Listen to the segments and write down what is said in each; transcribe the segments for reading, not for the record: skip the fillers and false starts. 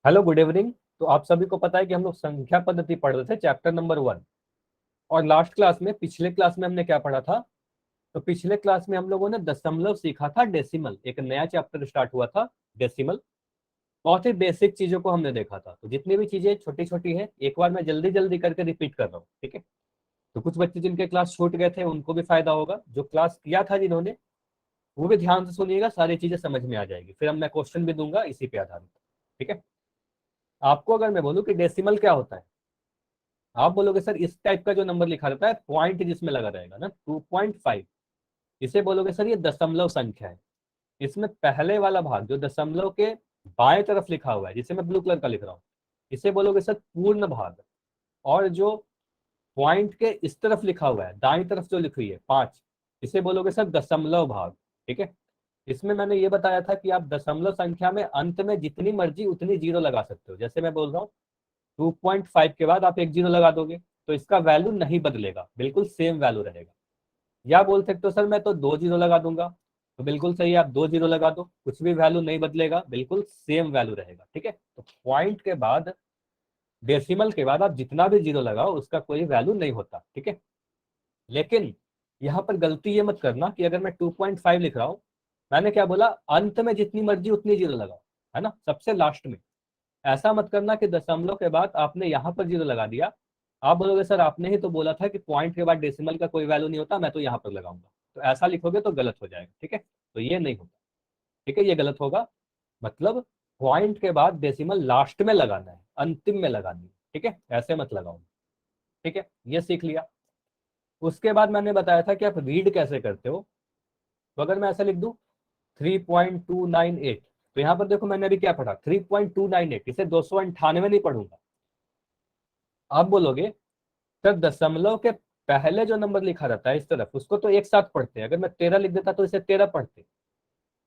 Hello, good evening. तो आप सभी को पता है कि हम लोग संख्या पद्धति पढ़ रहे थे, चैप्टर नंबर 1। और लास्ट क्लास में, पिछले क्लास में हमने क्या पढ़ा था? तो पिछले क्लास में हम लोगों ने दशमलव सीखा था, डेसिमल। एक नया चैप्टर स्टार्ट हुआ था, डेसिमल। बहुत ही बेसिक चीजों को हमने देखा था। तो जितनी भी चीजें छोटी छोटी है, एक बार मैं जल्दी जल्दी करके रिपीट कर रहा हूँ, ठीक है? तो कुछ बच्चे जिनके क्लास छूट गए थे उनको भी फायदा होगा, जो क्लास किया था जिन्होंने, वो भी ध्यान से सुनिएगा, सारी चीजें समझ में आ जाएगी। फिर अब मैं क्वेश्चन भी दूंगा इसी पे आधारित, ठीक है? आपको अगर मैं बोलूँ कि डेसिमल क्या होता है, आप बोलोगे सर इस टाइप का जो नंबर लिखा रहता है, पॉइंट जिसमें लगा रहेगा ना, 2.5, इसे बोलोगे सर ये दशमलव संख्या है। इसमें पहले वाला भाग जो दशमलव के बाएं तरफ लिखा हुआ है, जिसे मैं ब्लू कलर का लिख रहा हूँ, इसे बोलोगे सर पूर्ण भाग। और जो पॉइंट के इस तरफ लिखा हुआ है, दाई तरफ जो लिखी हुई है 5, इसे बोलोगे सर दशमलव भाग, ठीक है? इसमें मैंने ये बताया था कि आप दशमलव संख्या में अंत में जितनी मर्जी उतनी जीरो लगा सकते हो। जैसे मैं बोल रहा हूँ 2.5 के बाद आप एक जीरो लगा दोगे तो इसका वैल्यू नहीं बदलेगा, बिल्कुल सेम वैल्यू रहेगा। या बोल सकते हो सर मैं तो 2 जीरो लगा दूंगा, तो बिल्कुल सही है, आप 2 जीरो लगा दो, कुछ भी वैल्यू नहीं बदलेगा, बिल्कुल सेम वैल्यू रहेगा, ठीक है? तो पॉइंट के बाद, डेसिमल के बाद आप जितना भी जीरो लगाओ उसका कोई वैल्यू नहीं होता, ठीक है? लेकिन यहाँ पर गलती ये मत करना कि अगर मैं 2.5 लिख रहा हूँ, मैंने क्या बोला, अंत में जितनी मर्जी उतनी जीरो लगाओ, है ना, सबसे लास्ट में। ऐसा मत करना कि दशमलव के बाद आपने यहाँ पर जीरो लगा दिया। आप बोलोगे सर आपने ही तो बोला था कि पॉइंट के बाद डेसिमल का कोई वैल्यू नहीं होता, मैं तो यहाँ पर लगाऊंगा। तो ऐसा लिखोगे तो गलत हो जाएगा, ठीक है? तो ये नहीं होता, ठीक है? ये गलत होगा। मतलब पॉइंट के बाद डेसिमल लास्ट में लगाना है, अंतिम में लगानी है, ठीक है? ऐसे मत लगाओ, ठीक है? ये सीख लिया। उसके बाद मैंने बताया था कि आप रीड कैसे करते हो। तो अगर मैं ऐसा लिख दूं 3.298, तो यहाँ पर देखो मैंने अभी क्या पढ़ा, 3.298, इसे 298 नहीं पढ़ूंगा। आप बोलोगे सर दशमलव के पहले जो नंबर लिखा रहता है इस तरफ, उसको तो एक साथ पढ़ते हैं, अगर मैं 13 लिख देता तो इसे 13 पढ़ते।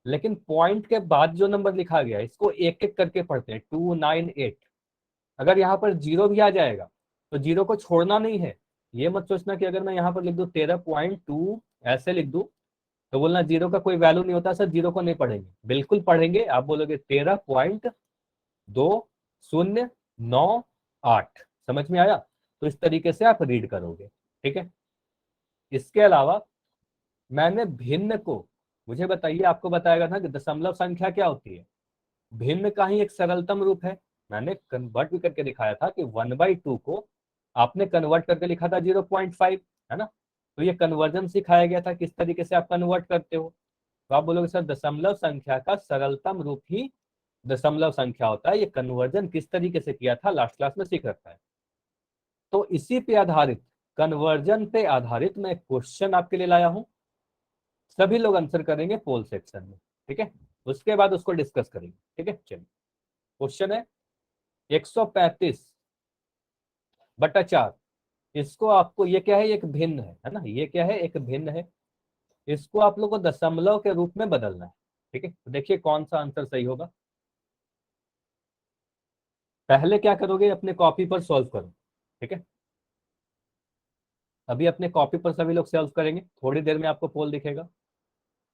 लेकिन पॉइंट के बाद जो नंबर लिखा गया इसको एक एक करके पढ़ते हैं, 298। अगर यहाँ पर जीरो भी आ जाएगा तो जीरो को छोड़ना नहीं है। ये मत सोचना कि अगर मैं यहाँ पर लिख दूं 13.2, ऐसे लिख दूं, तो बोलना जीरो का कोई वैल्यू नहीं होता सर, जीरो को नहीं पढ़ेंगे। बिल्कुल पढ़ेंगे। आप बोलोगे 13.2098, समझ में आया? तो इस तरीके से आप रीड करोगे, ठीक है? इसके अलावा मैंने भिन्न को, मुझे बताइए, आपको बताएगा था कि दशमलव संख्या क्या होती है, भिन्न का ही एक सरलतम रूप है। मैंने कन्वर्ट भी करके दिखाया था कि 1/2 को आपने कन्वर्ट करके लिखा था 0.5, है ना? तो ये कन्वर्जन सिखाया गया था, किस तरीके से आप कन्वर्ट करते हो। तो आप बोलोगे सर दशमलव संख्या का सरलतम रूप ही दशमलव संख्या होता है। ये कन्वर्जन किस तरीके से किया था लास्ट क्लास में सीख रखा है। तो इसी पे आधारित, कन्वर्जन पे आधारित मैं क्वेश्चन आपके लिए लाया हूं। सभी लोग आंसर करेंगे पोल सेक्शन में, ठीक है? उसके बाद उसको डिस्कस करेंगे, ठीक है? चलिए, क्वेश्चन है 135/4। इसको आपको, ये क्या है, एक भिन्न है ना? ये क्या है, एक भिन्न है। इसको आप लोग को दशमलव के रूप में बदलना है, ठीक है? तो देखिए कौन सा आंसर सही होगा। पहले क्या करोगे, अपने कॉपी पर सॉल्व करो, ठीक है? अभी अपने कॉपी पर सभी लोग सॉल्व करेंगे, थोड़ी देर में आपको पोल दिखेगा।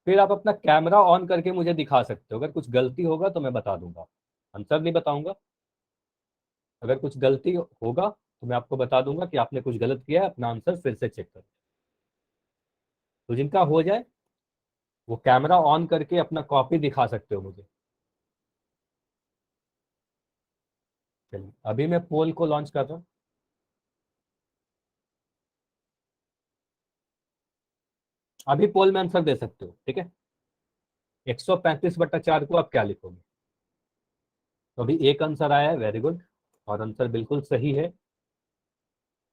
फिर आप अपना कैमरा ऑन करके मुझे दिखा सकते हो। अगर कुछ गलती होगा तो मैं बता दूंगा, आंसर नहीं बताऊंगा। अगर कुछ गलती होगा तो मैं आपको बता दूंगा कि आपने कुछ गलत किया है, अपना आंसर फिर से चेक करो। तो जिनका हो जाए वो कैमरा ऑन करके अपना कॉपी दिखा सकते हो मुझे। चलिए, अभी मैं पोल को लॉन्च कर रहा हूँ। अभी पोल में आंसर दे सकते हो, ठीक है? 135/4 को आप क्या लिखोगे? तो अभी एक आंसर आया है, वेरी गुड, और आंसर बिल्कुल सही है।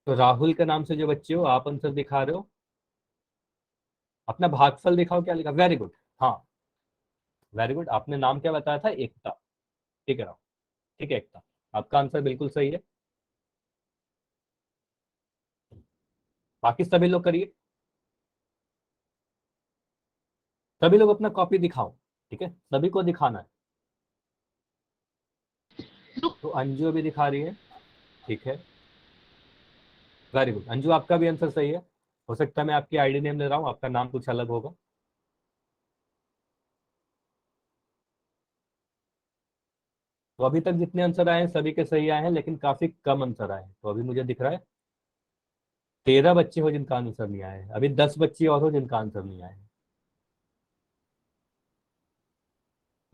तो राहुल के नाम से जो बच्चे हो, आप आंसर दिखा रहे हो, अपना भागफल दिखाओ, क्या लिखा? वेरी गुड, हाँ, वेरी गुड। आपने नाम क्या बताया था? एकता, ठीक है राहुल, ठीक है एकता, आपका आंसर बिल्कुल सही है। बाकी सभी लोग करिए, सभी लोग अपना कॉपी दिखाओ, ठीक है? सभी को दिखाना है। तो अंजू भी दिखा रही है, ठीक है, वेरी गुड। अंजू आपका भी आंसर सही है। हो सकता है मैं आपकी आईडी नेम ले रहा हूँ, आपका नाम कुछ अलग होगा। तो अभी तक जितने आंसर आए हैं सभी के सही आए हैं, लेकिन काफी कम आंसर आए हैं। तो अभी मुझे दिख रहा है 13 बच्चे हो जिनका आंसर नहीं आया है, अभी 10 बच्चे और हो जिनका आंसर नहीं आया है।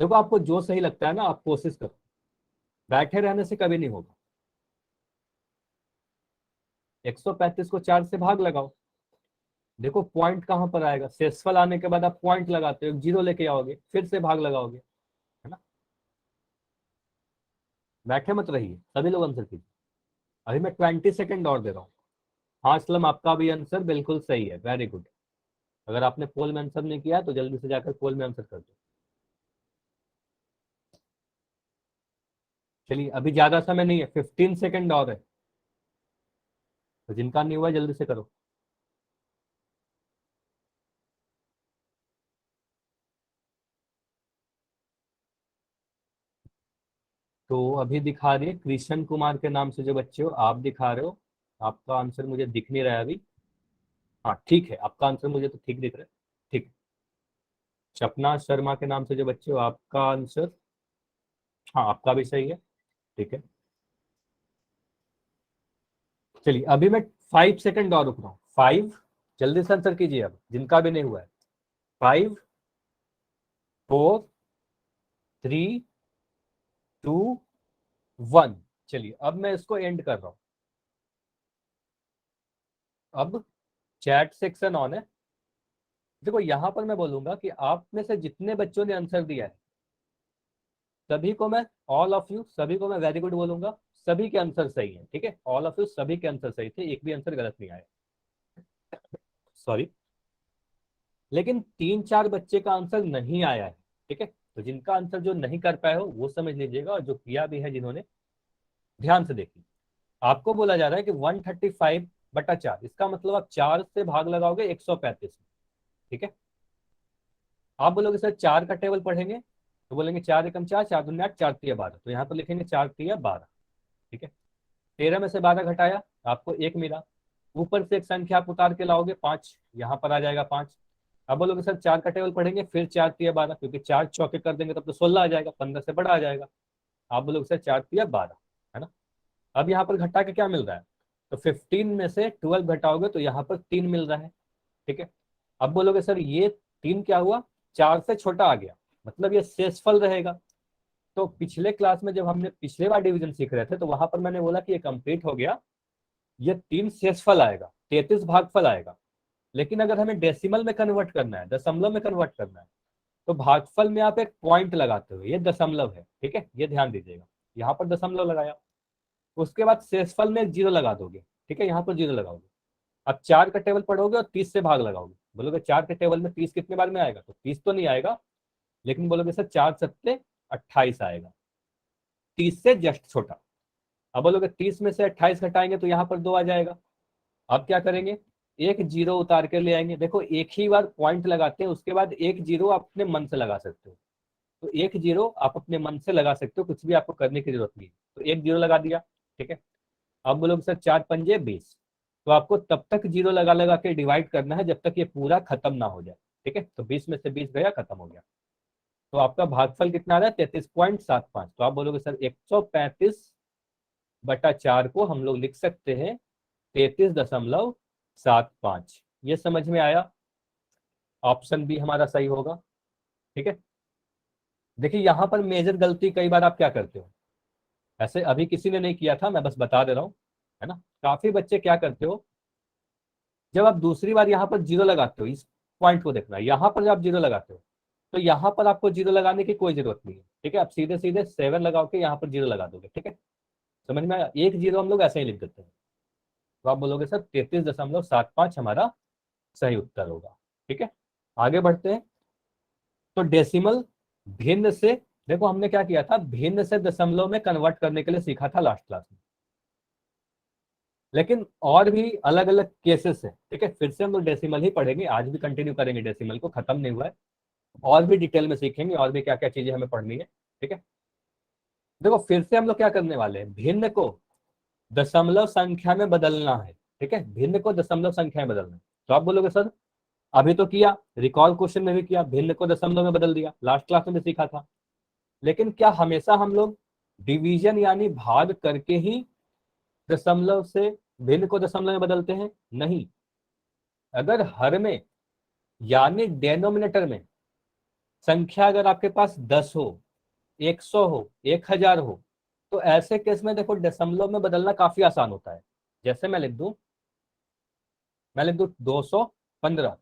देखो आपको जो सही लगता है ना आप कोशिश करो, बैठे रहने से कभी नहीं होगा। 135 को 4 से भाग लगाओ, देखो पॉइंट कहां पर आएगा। शेषफल आने के बाद आप पॉइंट लगाते हो, जीरो लेके आओगे, फिर से भाग लगाओगे, है ना। बैठे मत रहिए, सभी लोग आंसर कीजिए। अभी मैं 20 सेकेंड और दे रहा हूँ। हाँ असलम, आपका भी आंसर बिल्कुल सही है, वेरी गुड। अगर आपने पोल में आंसर नहीं किया तो जल्दी से जाकर पोल में आंसर कर दो। चलिए अभी ज्यादा समय नहीं है, 15 सेकेंड और है, तो जिनका नहीं हुआ जल्दी से करो। तो अभी दिखा रही है कृष्ण कुमार के नाम से जो बच्चे हो आप दिखा रहे हो, आपका आंसर मुझे दिख नहीं रहा है अभी। हाँ ठीक है, आपका आंसर मुझे तो ठीक दिख रहा है। ठीक। सपना शर्मा के नाम से जो बच्चे हो आपका आंसर, हाँ आपका भी सही है। ठीक है, चलिए अभी मैं 5 सेकेंड और रुक रहा हूँ। 5, जल्दी से आंसर कीजिए अब जिनका भी नहीं हुआ है। 5, 4, 3, 2, 1। चलिए अब मैं इसको एंड कर रहा हूँ। अब चैट सेक्शन ऑन है। देखो यहाँ पर मैं बोलूंगा कि आप में से जितने बच्चों ने आंसर दिया है सभी को मैं, ऑल ऑफ यू सभी को मैं वेरी गुड बोलूंगा। सभी के आंसर सही है, ठीक है, ऑल ऑफ यू सभी के आंसर सही थे, एक भी आंसर गलत नहीं आया। सॉरी, लेकिन 3-4 बच्चे का आंसर नहीं आया है, ठीक है। तो जिनका आंसर जो नहीं कर पाए हो वो समझ लीजिएगा, और जो किया भी है जिन्होंने, ध्यान से देखिए। आपको बोला जा रहा है कि 135/4, इसका मतलब आप 4 से भाग लगाओगे 135 में, ठीक है। आप बोलोगे सर 4 का टेबल पढ़ेंगे, तो बोलेंगे 4 एकम 4, 4 दूनी 8, 4 तिया 12, तो यहाँ पर लिखेंगे 4 तिया 12, ठीक है। 13 में से 12 घटाया, आपको 1 मिला। ऊपर से एक संख्या आप उतार के लाओगे 5, यहाँ पर आ जाएगा 5। अब बोलोगे सर 4 का टेबल पढ़ेंगे, फिर 4 तिया 12, क्योंकि 4 चौके कर देंगे तब तो 16 आ जाएगा, 15 से बड़ा आ जाएगा। आप बोलोगे सर 4 तिया 12, है ना। अब यहाँ पर घटा के क्या मिल रहा है, तो 15 में से 12 घटाओगे तो यहाँ पर 3 मिल रहा है, ठीक है। अब बोलोगे सर ये 3 क्या हुआ, 4 से छोटा आ गया, मतलब ये शेषफल रहेगा। तो पिछले क्लास में जब हमने पिछले बार डिवीजन सीख रहे थे तो वहां पर मैंने बोला कि ये कंप्लीट हो गया, ये 3 शेषफल आएगा, 33 भागफल आएगा। लेकिन अगर हमें डेसिमल में कन्वर्ट करना है, दशमलव में कन्वर्ट करना है, तो भागफल में आप एक पॉइंट लगाते हो, ये दशमलव है, ठीक है, ये ध्यान दीजिएगा। यहाँ पर दशमलव लगाया, उसके बाद शेषफल में एक जीरो लगा दोगे, ठीक है, यहाँ पर जीरो लगाओगे। अब 4 का टेबल पढ़ोगे और 30 से भाग लगाओगे, बोलोगे 4 के टेबल में 30 कितने बार में आएगा, तो 30 तो नहीं आएगा, लेकिन बोलोगे सर 4 सत्ते 28 आएगा, 30 से जस्ट छोटा। अब बोलोगे 30 में से 28 घटाएंगे तो यहाँ पर 2 आ जाएगा। अब क्या करेंगे, एक जीरो उतार के ले आएंगे। देखो एक ही बार पॉइंट लगाते हैं, उसके बाद एक जीरो आप अपने मन से लगा सकते हो। तो एक जीरो आप अपने मन से लगा सकते हो, कुछ भी आपको करने की जरूरत नहीं है। तो एक जीरो लगा दिया, ठीक है। अब बोलोगे सर 4 पंजे 20, तो आपको तब तक जीरो लगा लगा के डिवाइड करना है जब तक ये पूरा खत्म ना हो जाए, ठीक है। तो 20 में से 20 गया, खत्म हो गया। तो आपका भागफल कितना आ रहा है, 33.75। तो आप बोलोगे सर 135/4 को हम लोग लिख सकते हैं 33.75। ये समझ में आया, ऑप्शन बी हमारा सही होगा, ठीक है। देखिए यहाँ पर मेजर गलती कई बार आप क्या करते हो, ऐसे अभी किसी ने नहीं किया था, मैं बस बता दे रहा हूँ, है ना। काफी बच्चे क्या करते हो, जब आप दूसरी बार यहाँ पर जीरो लगाते हो, इस पॉइंट को देखना, यहाँ पर जब आप जीरो लगाते हो तो यहाँ पर आपको जीरो लगाने की कोई जरूरत नहीं है, ठीक है। आप सीधे सीधे 7 लगाओ के यहाँ पर जीरो लगा दोगे, ठीक है। समझ में आया, एक जीरो हम लोग ऐसे ही लिख देते हैं। तो आप बोलोगे सर 33.75 हमारा सही उत्तर होगा, ठीक है। आगे बढ़ते हैं। तो डेसिमल भिन्न से, देखो हमने क्या किया था, भिन्न से दशमलव में कन्वर्ट करने के लिए सीखा था लास्ट क्लास में, लेकिन और भी अलग अलग केसेस है, ठीक है। फिर से हम लोग डेसिमल ही पढ़ेंगे, आज भी कंटिन्यू करेंगे, डेसिमल को खत्म नहीं हुआ है, और भी डिटेल में सीखेंगे, और भी क्या क्या चीजें हमें पढ़नी है, ठीक है। देखो फिर से हम लोग क्या करने वाले हैं, भिन्न को दशमलव संख्या में बदलना है, ठीक है, भिन्न को दशमलव संख्या में बदलना है। तो आप बोलोगे सर अभी तो किया, रिकॉल क्वेश्चन में भी किया, भिन्न को दशमलव में बदल दिया, लास्ट क्लास में भी सीखा था। लेकिन क्या हमेशा हम लोग डिवीजन यानी भाग करके ही दशमलव से भिन्न को दशमलव में बदलते हैं? नहीं। अगर हर में यानी डेनोमिनेटर में संख्या अगर आपके पास 10 हो, 100 हो, 1000 हो, तो ऐसे केस में देखो दशमलव में बदलना काफी आसान होता है। जैसे मैं लिख दू 215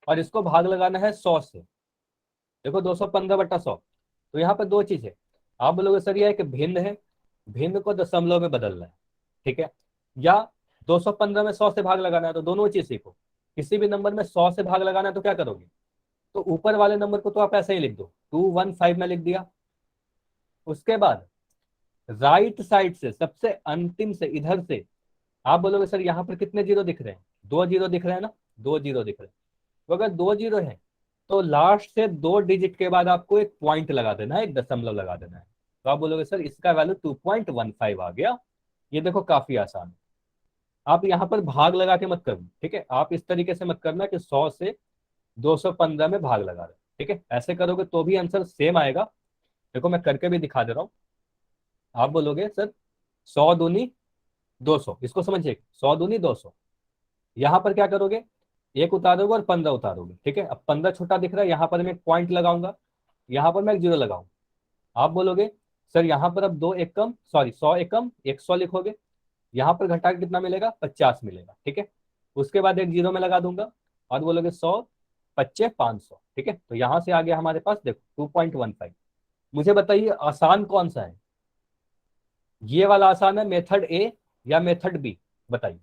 और इसको भाग लगाना है 100 से। देखो 215/100, तो यहाँ पर दो चीज है। आप बोलोगे सर यह है कि भिन्न है, भिन्न को दशमलव में बदलना है, ठीक है, या 215 में 100 से भाग लगाना है, तो दोनों चीज सीखो। किसी भी नंबर में 100 से भाग लगाना है तो क्या करोगे, तो ऊपर वाले नंबर को तो आप ऐसे ही लिख दो, 215 में लिख दिया। उसके बाद राइट साइड से सबसे अंतिम से इधर से आप बोलोगे सर यहाँ पर कितने जीरो दिख रहे हैं, 2 जीरो दिख रहे हैं ना, 2 जीरो दिख रहे हैं। तो अगर 2 जीरो है तो लास्ट से 2 डिजिट के बाद आपको एक पॉइंट लगा देना है, एक दशमलव लगा देना है। तो आप बोलोगे सर इसका वैल्यू 2.15 आ गया। ये देखो काफी आसान है। आप यहाँ पर भाग लगा के मत करना, ठीक है, आप इस तरीके से मत करना कि 100 से 215 में भाग लगा रहे, ठीक है, ऐसे करोगे तो भी आंसर सेम आएगा। देखो मैं करके भी दिखा दे रहा हूँ। आप बोलोगे सर 100 दूनी 200, इसको समझिए, 100 दूनी 200। यहाँ पर क्या करोगे, एक उतारोगे और 15 उतारोगे, ठीक है। अब 15 छोटा दिख रहा है, यहाँ पर मैं एक पॉइंट लगाऊंगा, यहाँ पर मैं एक जीरो लगाऊंगा। आप बोलोगे सर यहाँ पर अब 2 एक कम, सॉरी 100 एक कम 100 लिखोगे, यहाँ पर घटा के कितना मिलेगा, 50 मिलेगा, ठीक है। उसके बाद एक जीरो में लगा दूंगा और बोलोगे 100 25 500, ठीक है। तो यहाँ से आ गया हमारे पास देखो 2.15। मुझे बताइए आसान कौन सा है, ये वाला आसान है मेथड ए या मेथड बी, बताइए।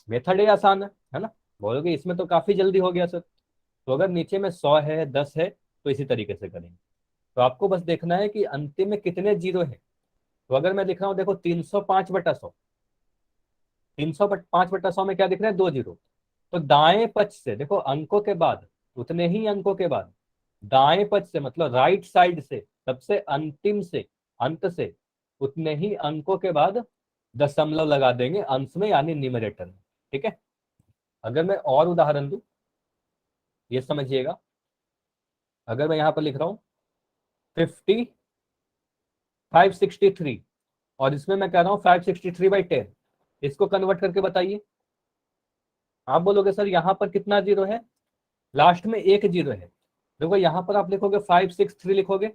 मेथड ए आसान है ना। बोलोगे इसमें तो काफी जल्दी हो गया सर। तो अगर नीचे में 100 है 10 है तो इसी तरीके से करेंगे। तो आपको बस देखना है कि अंतिम में कितने जीरो है। तो अगर मैं लिख रहा हूँ देखो 305/100, 305/100 में क्या दिख रहा है, 2 जीरो। तो दाएं पक्ष से देखो अंकों के बाद, उतने ही अंकों के बाद दाएं पक्ष से मतलब राइट साइड से सबसे अंतिम से अंत से उतने ही अंकों के बाद दशमलव लगा देंगे अंश में यानी न्यूमरेटर में, ठीक है। अगर मैं और उदाहरण दूं, ये समझिएगा। अगर मैं यहां पर लिख रहा हूं 563 और इसमें मैं कह रहा हूं 563/10, इसको कन्वर्ट करके बताइए। आप बोलोगे सर यहां पर कितना जीरो है, लास्ट में एक जीरो है। देखो यहां पर आप लिखोगे 563 लिखोगे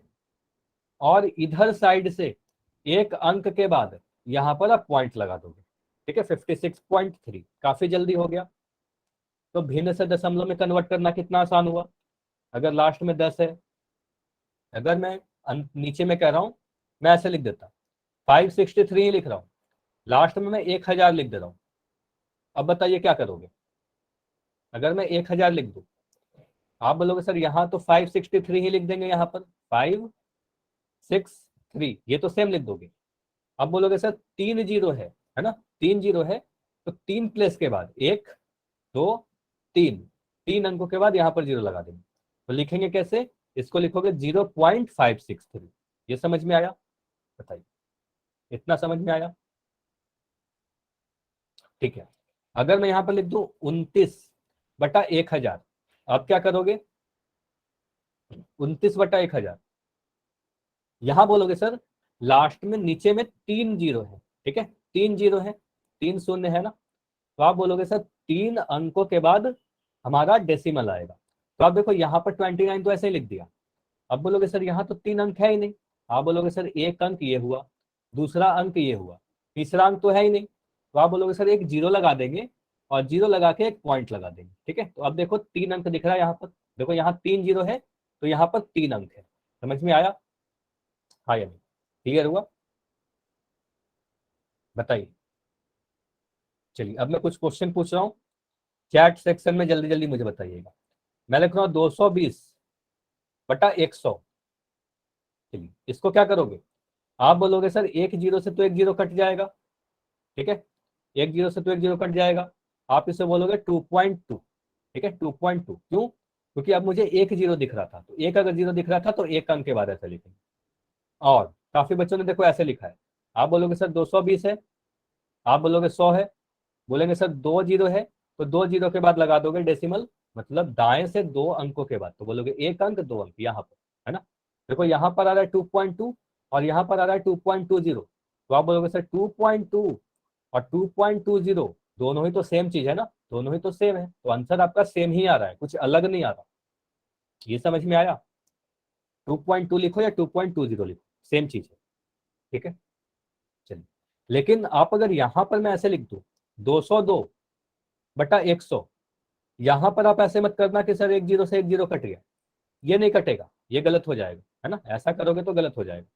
और इधर साइड से एक अंक के बाद यहां पर आप पॉइंट लगा दोगे, ठीक है, 56.3। काफी जल्दी हो गया। तो भिन्न से दशमलव में कन्वर्ट करना कितना आसान हुआ। अगर लास्ट में 10 है, अगर मैं नीचे में कह रहा हूं, मैं ऐसे लिख देता 563 ही लिख रहा हूं, लास्ट में मैं 1000 लिख दे रहा हूं। अब बताइए क्या करोगे। अगर मैं 1000 लिख दूं, आप बोलोगे सर यहाँ तो 563 ही लिख देंगे, यहाँ पर 563 ये तो सेम लिख दोगे। अब बोलोगे सर 3 जीरो है ना, 3 जीरो है, तो 3 प्लेस के बाद 1 2 3, 3 अंकों के बाद यहाँ पर जीरो लगा देंगे। तो लिखेंगे कैसे, इसको लिखोगे 0.563। ये समझ में आया, बताइए, इतना समझ में आया, ठीक है। अगर मैं यहाँ पर लिख दूं 29/1000, अब क्या करोगे, 29/1000। यहां बोलोगे सर लास्ट में नीचे में 3 जीरो है, ठीक है, 3 जीरो है, 3 शून्य है ना। तो आप बोलोगे सर 3 अंकों के बाद हमारा डेसिमल आएगा। तो आप देखो यहाँ पर 29 तो ऐसे ही लिख दिया। अब बोलोगे सर यहाँ तो 3 अंक है ही नहीं। आप बोलोगे सर एक अंक ये हुआ, दूसरा अंक ये हुआ, तीसरा अंक तो है ही नहीं। तो आप बोलोगे सर एक जीरो लगा देंगे और जीरो लगा के एक पॉइंट लगा देंगे, ठीक है। तो अब देखो 3 अंक दिख रहा है यहाँ पर, देखो यहाँ 3 जीरो है तो यहाँ पर 3 अंक है। समझ में आया, हाँ या नहीं, क्लियर हुआ, बताइए। चलिए अब मैं कुछ क्वेश्चन पूछ रहा हूँ, चैट सेक्शन में जल्दी जल्दी मुझे बताइएगा। मैं लिख रहा हूँ 220/100। चलिए इसको क्या करोगे, आप बोलोगे सर एक जीरो से तो एक जीरो कट जाएगा, ठीक है, एक जीरो से तो एक जीरो कट जाएगा। आप इसे बोलोगे 2.2, ठीक है, 2.2। क्यों, क्योंकि अब मुझे एक जीरो दिख रहा था, तो एक अगर जीरो दिख रहा था तो एक अंक के बाद ऐसे लिखेंगे। और काफी बच्चों ने देखो ऐसे लिखा है। आप बोलोगे सर 220 है, आप बोलोगे 100 है, बोलेंगे सर 2 जीरो है, तो 2 जीरो के बाद लगा दोगे डेसिमल, मतलब दाएं से 2 अंकों के बाद, तो बोलोगे एक अंक 2 अंक यहाँ पर, है ना। देखो यहाँ पर आ रहा है 2.2 और यहाँ पर आ रहा है 2.20, तो आप बोलोगे सर 2.2 और 2.20 दोनों ही तो सेम चीज है ना, दोनों ही तो सेम है, तो आंसर आपका सेम ही आ रहा है, कुछ अलग नहीं आ रहा। ये समझ में आया? 2.2 लिखो या 2.20 लिखो, सेम चीज है। ठीक है, चलिए। लेकिन आप अगर यहां पर मैं ऐसे लिख दूं 202/100, यहां पर आप ऐसे मत करना कि सर एक जीरो से एक जीरो कट गया, ये नहीं कटेगा, ये गलत हो जाएगा, है ना, ऐसा करोगे तो गलत हो जाएगा।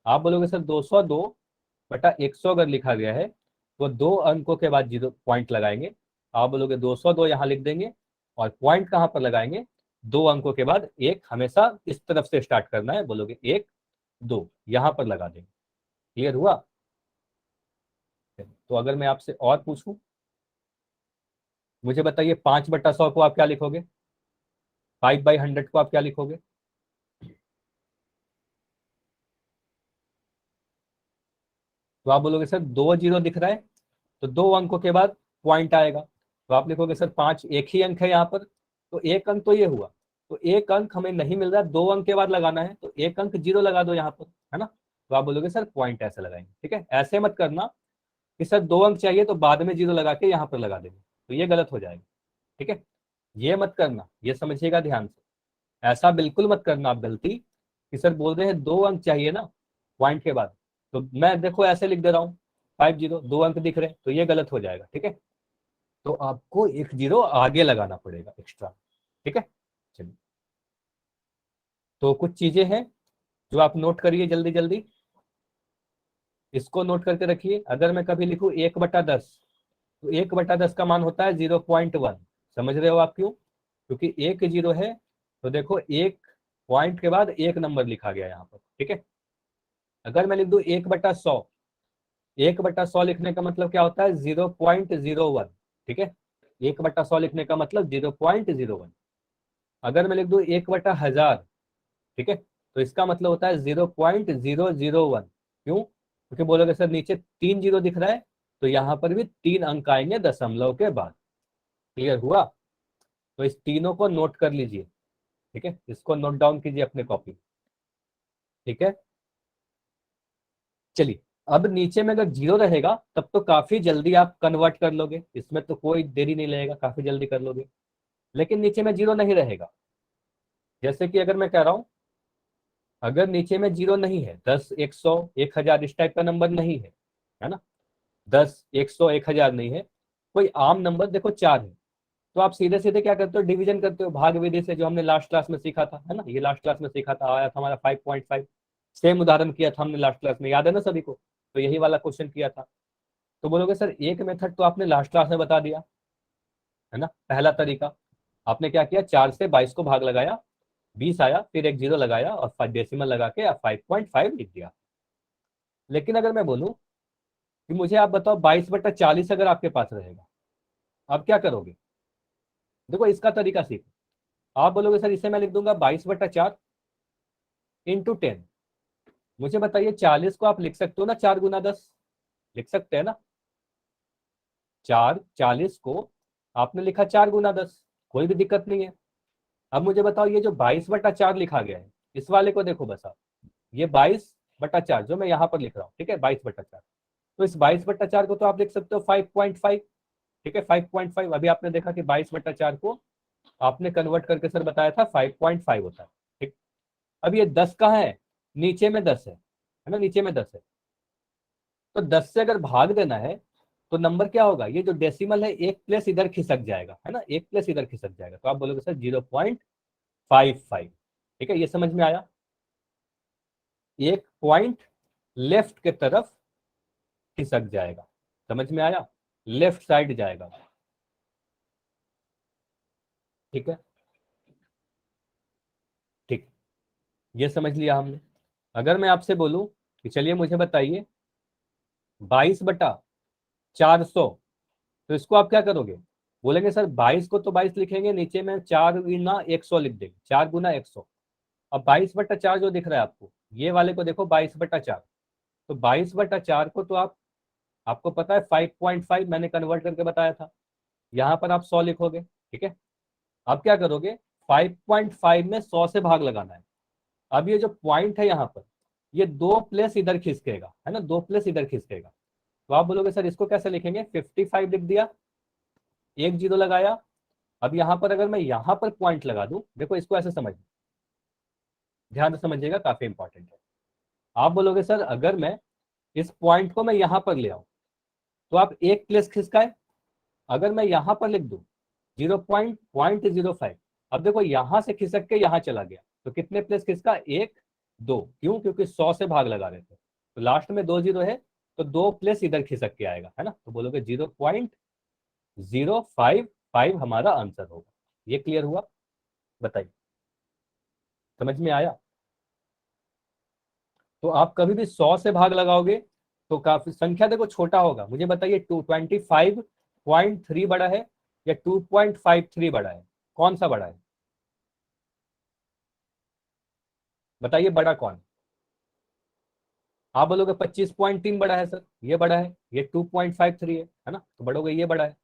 आप बोलोगे सर 202/100 अगर लिखा गया है तो दो अंकों के बाद जीरो पॉइंट लगाएंगे। आप बोलोगे 202 यहाँ लिख देंगे, और पॉइंट कहां पर लगाएंगे? दो अंकों के बाद एक, हमेशा इस तरफ से स्टार्ट करना है, बोलोगे 1 2 यहां पर लगा देंगे। क्लियर हुआ? तो अगर मैं आपसे और पूछूं, मुझे बताइए 5/100 को आप क्या लिखोगे? 5/100 को आप क्या लिखोगे? तो आप बोलोगे सर दो जीरो दिख रहा है, तो दो अंकों के बाद पॉइंट आएगा, तो आप लिखोगे सर 5, एक ही अंक है यहाँ पर, तो एक अंक तो ये हुआ, तो एक अंक हमें नहीं मिल रहा, दो अंक के बाद लगाना है, तो एक अंक जीरो लगा दो यहाँ पर, है ना, तो आप बोलोगे सर पॉइंट ऐसे लगाएंगे। ठीक है, ऐसे मत करना कि सर दो अंक चाहिए तो बाद में जीरो लगा के यहाँ पर लगा देंगे, तो ये गलत हो जाएगा। ठीक है, ये मत करना, ये समझिएगा ध्यान से, ऐसा बिल्कुल मत करना आप गलती कि सर बोल रहे हैं दो अंक चाहिए ना पॉइंट के बाद, तो मैं देखो ऐसे लिख दे रहा हूँ 50, दो अंक दिख रहे हैं, तो ये गलत हो जाएगा। ठीक है, तो आपको एक जीरो आगे लगाना पड़ेगा एक्स्ट्रा। ठीक है, चलिए। तो कुछ चीजें हैं जो आप नोट करिए जल्दी जल्दी, इसको नोट करके रखिए। अगर मैं कभी लिखूं 1/10, तो 1/10 का मान होता है 0.1। समझ रहे हो आप क्यों? क्योंकि एक जीरो है, तो देखो एक पॉइंट के बाद एक नंबर लिखा गया यहाँ पर। ठीक है, अगर मैं लिख दूं 1/100, 1/100 लिखने का मतलब क्या होता है? 0.01। ठीक है, 1/100 लिखने का मतलब 0.01। अगर मैं लिख दूं 1/1000, ठीक है, तो इसका मतलब होता है 0.001। क्यों? क्योंकि बोलोगे सर नीचे तीन जीरो दिख रहा है, तो यहाँ पर भी तीन अंक आएंगे दशमलव के बाद। क्लियर हुआ? तो इस तीनों को नोट कर लीजिए। ठीक है, इसको नोट डाउन कीजिए अपने कॉपी। ठीक है, चलिए। अब नीचे में अगर जीरो रहेगा तब तो काफी जल्दी आप कन्वर्ट कर लोगे, इसमें तो कोई देरी नहीं लगेगा, काफी जल्दी कर लोगे। लेकिन नीचे में जीरो नहीं रहेगा, जैसे कि अगर मैं कह रहा हूं, अगर नीचे में जीरो नहीं है, 10 100 1000 इस टाइप का नंबर नहीं है ना, 10 100 1000 नहीं है, कोई आम नंबर देखो 4 है, तो आप सीधे सीधे क्या करते हो? डिवीजन करते हो भाग विधि से, जो हमने लास्ट क्लास में सीखा था, है ना, ये लास्ट क्लास में सीखा था, आया था हमारा 5.5। सेम उदाहरण किया था हमने लास्ट क्लास में, याद है ना सभी को? तो यही वाला क्वेश्चन किया था। तो बोलोगे सर एक मेथड तो आपने लास्ट क्लास में बता दिया, है ना, पहला तरीका आपने क्या किया, 4 से 22 को भाग लगाया, 20 आया, फिर एक जीरो लगाया और डेसिमल लगा के 5.5 लिख दिया। लेकिन अगर मैं बोलूं कि मुझे आप बताओ 22/40 अगर आपके पास रहेगा, आप क्या करोगे? देखो इसका तरीका सीखो। आप बोलोगे सर इसे मैं लिख दूंगा 22/4 इंटू 10। मुझे बताइए 40 को आप लिख सकते हो ना 4 × 10? लिख सकते हैं ना? 40 को आपने लिखा 4 × 10, कोई भी दिक्कत नहीं है। अब मुझे बताओ ये जो 22/4 लिखा गया है, इस वाले को देखो बस आप, ये 22/4 जो मैं यहाँ पर लिख रहा हूँ, ठीक है, 22/4, तो इस 22/4 को तो आप लिख सकते हो 5.5। ठीक है, 5.5। अभी आपने देखा कि 22/4 को आपने कन्वर्ट करके सर बताया था 5.5 होता है। ठीक, अब ये 10 कहाँ है? नीचे में 10 है ना, नीचे में 10 है, तो 10 से अगर भाग देना है तो नंबर क्या होगा? ये जो डेसिमल है एक प्लेस इधर खिसक जाएगा, है ना, एक प्लेस इधर खिसक जाएगा, तो आप बोलोगे सर 0.55। ठीक है, ये समझ में आया? एक पॉइंट लेफ्ट के तरफ खिसक जाएगा, समझ में आया? लेफ्ट साइड जाएगा। ठीक है, ठीक, ये समझ लिया हमने। अगर मैं आपसे बोलूं कि चलिए मुझे बताइए 22/400, तो इसको आप क्या करोगे? बोलेंगे सर 22 को तो 22 लिखेंगे, नीचे में 4 × 100 लिख देंगे, 4 × 100। अब 22/4 जो दिख रहा है आपको, ये वाले को देखो 22/4, तो 22/4 को तो आपको पता है 5.5 मैंने कन्वर्ट करके बताया था, यहाँ पर आप 100 लिखोगे। ठीक है, अब क्या करोगे? 5.5 में 100 से भाग लगाना है। अब ये जो पॉइंट है यहाँ पर, ये 2 प्लेस इधर खिसकेगा, है ना, 2 प्लेस इधर खिसकेगा। तो आप बोलोगे सर इसको कैसे लिखेंगे, 55 लिख दिया, एक जीरो लगाया। अब यहां पर अगर मैं यहां पर पॉइंट लगा दूं, देखो इसको ऐसे समझ, ध्यान से समझिएगा, काफी इंपॉर्टेंट है। आप बोलोगे सर अगर मैं इस पॉइंट को मैं यहां पर ले आऊं, तो आप एक प्लेस खिसकाए। अगर मैं यहां पर लिख दूं 0.05, अब देखो यहां से खिसक के यहां चला गया, तो कितने प्लेस खिसका, एक दो, क्यों, क्योंकि 100 से भाग लगा रहे थे, तो लास्ट में 2 जीरो है, तो 2 प्लेस इधर खिसक के आएगा, है ना, तो बोलोगे 0.055 हमारा आंसर होगा। ये क्लियर हुआ, बताइए, समझ में आया। तो आप कभी भी 100 से भाग लगाओगे तो काफी संख्या देखो छोटा होगा। मुझे बताइए 225.3 बड़ा है या 2.53 बड़ा है, कौन सा बड़ा है, बताइए बड़ा कौन। आप बोलोगे 25.3 बड़ा है सर, ये बड़ा है, ये 2.53 है ना, तो बढ़ोगे ये बड़ा है।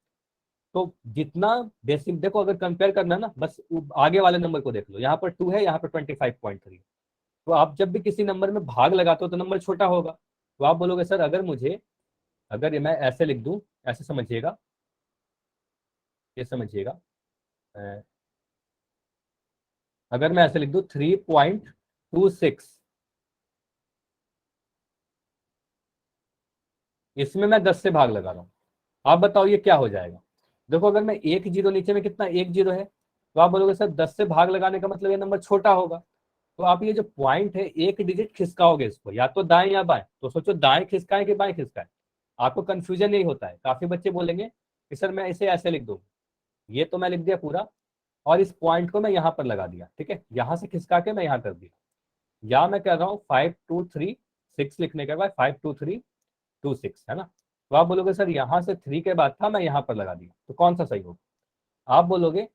तो जितना बेसिक देखो, अगर कंपेयर करना है ना, बस आगे वाले नंबर को देख लो, यहाँ पर 2 है, यहाँ पर 25.3। तो आप जब भी किसी नंबर में भाग लगाते हो तो नंबर छोटा होगा। तो आप बोलोगे सर अगर मुझे, अगर ये मैं ऐसे लिख दूं, ऐसे समझिएगा, ये समझिएगा, अ, अगर मैं ऐसे लिख दूं 3.26, इसमें मैं 10 से भाग लगा रहा हूँ, आप बताओ ये क्या हो जाएगा। देखो अगर मैं एक जीरो, नीचे में कितना एक जीरो है, तो आप बोलोगे सर 10 से भाग लगाने का मतलब ये नंबर छोटा होगा। तो आप ये जो पॉइंट है एक डिजिट खिसकाओगे इसको, या तो दाएं या बाएं, तो सोचो दाएं खिसकाएं कि बाएं खिसकाएं। आपको कंफ्यूजन नहीं होता है, काफी बच्चे बोलेंगे कि सर मैं इसे ऐसे लिख दूँ, ये तो मैं लिख दिया पूरा, और इस पॉइंट को मैं यहाँ पर लगा दिया, ठीक है, यहाँ से खिसका के मैं यहाँ कर दिया, या मैं कह रहा हूँ 5 2 3 6 लिखने के बाद 5 2 3 2 6, है ना। तो आप बोलोगे सर यहाँ से 3 के बाद था, मैं यहाँ पर लगा दिया, तो कौन सा सही होगा। आप बोलोगे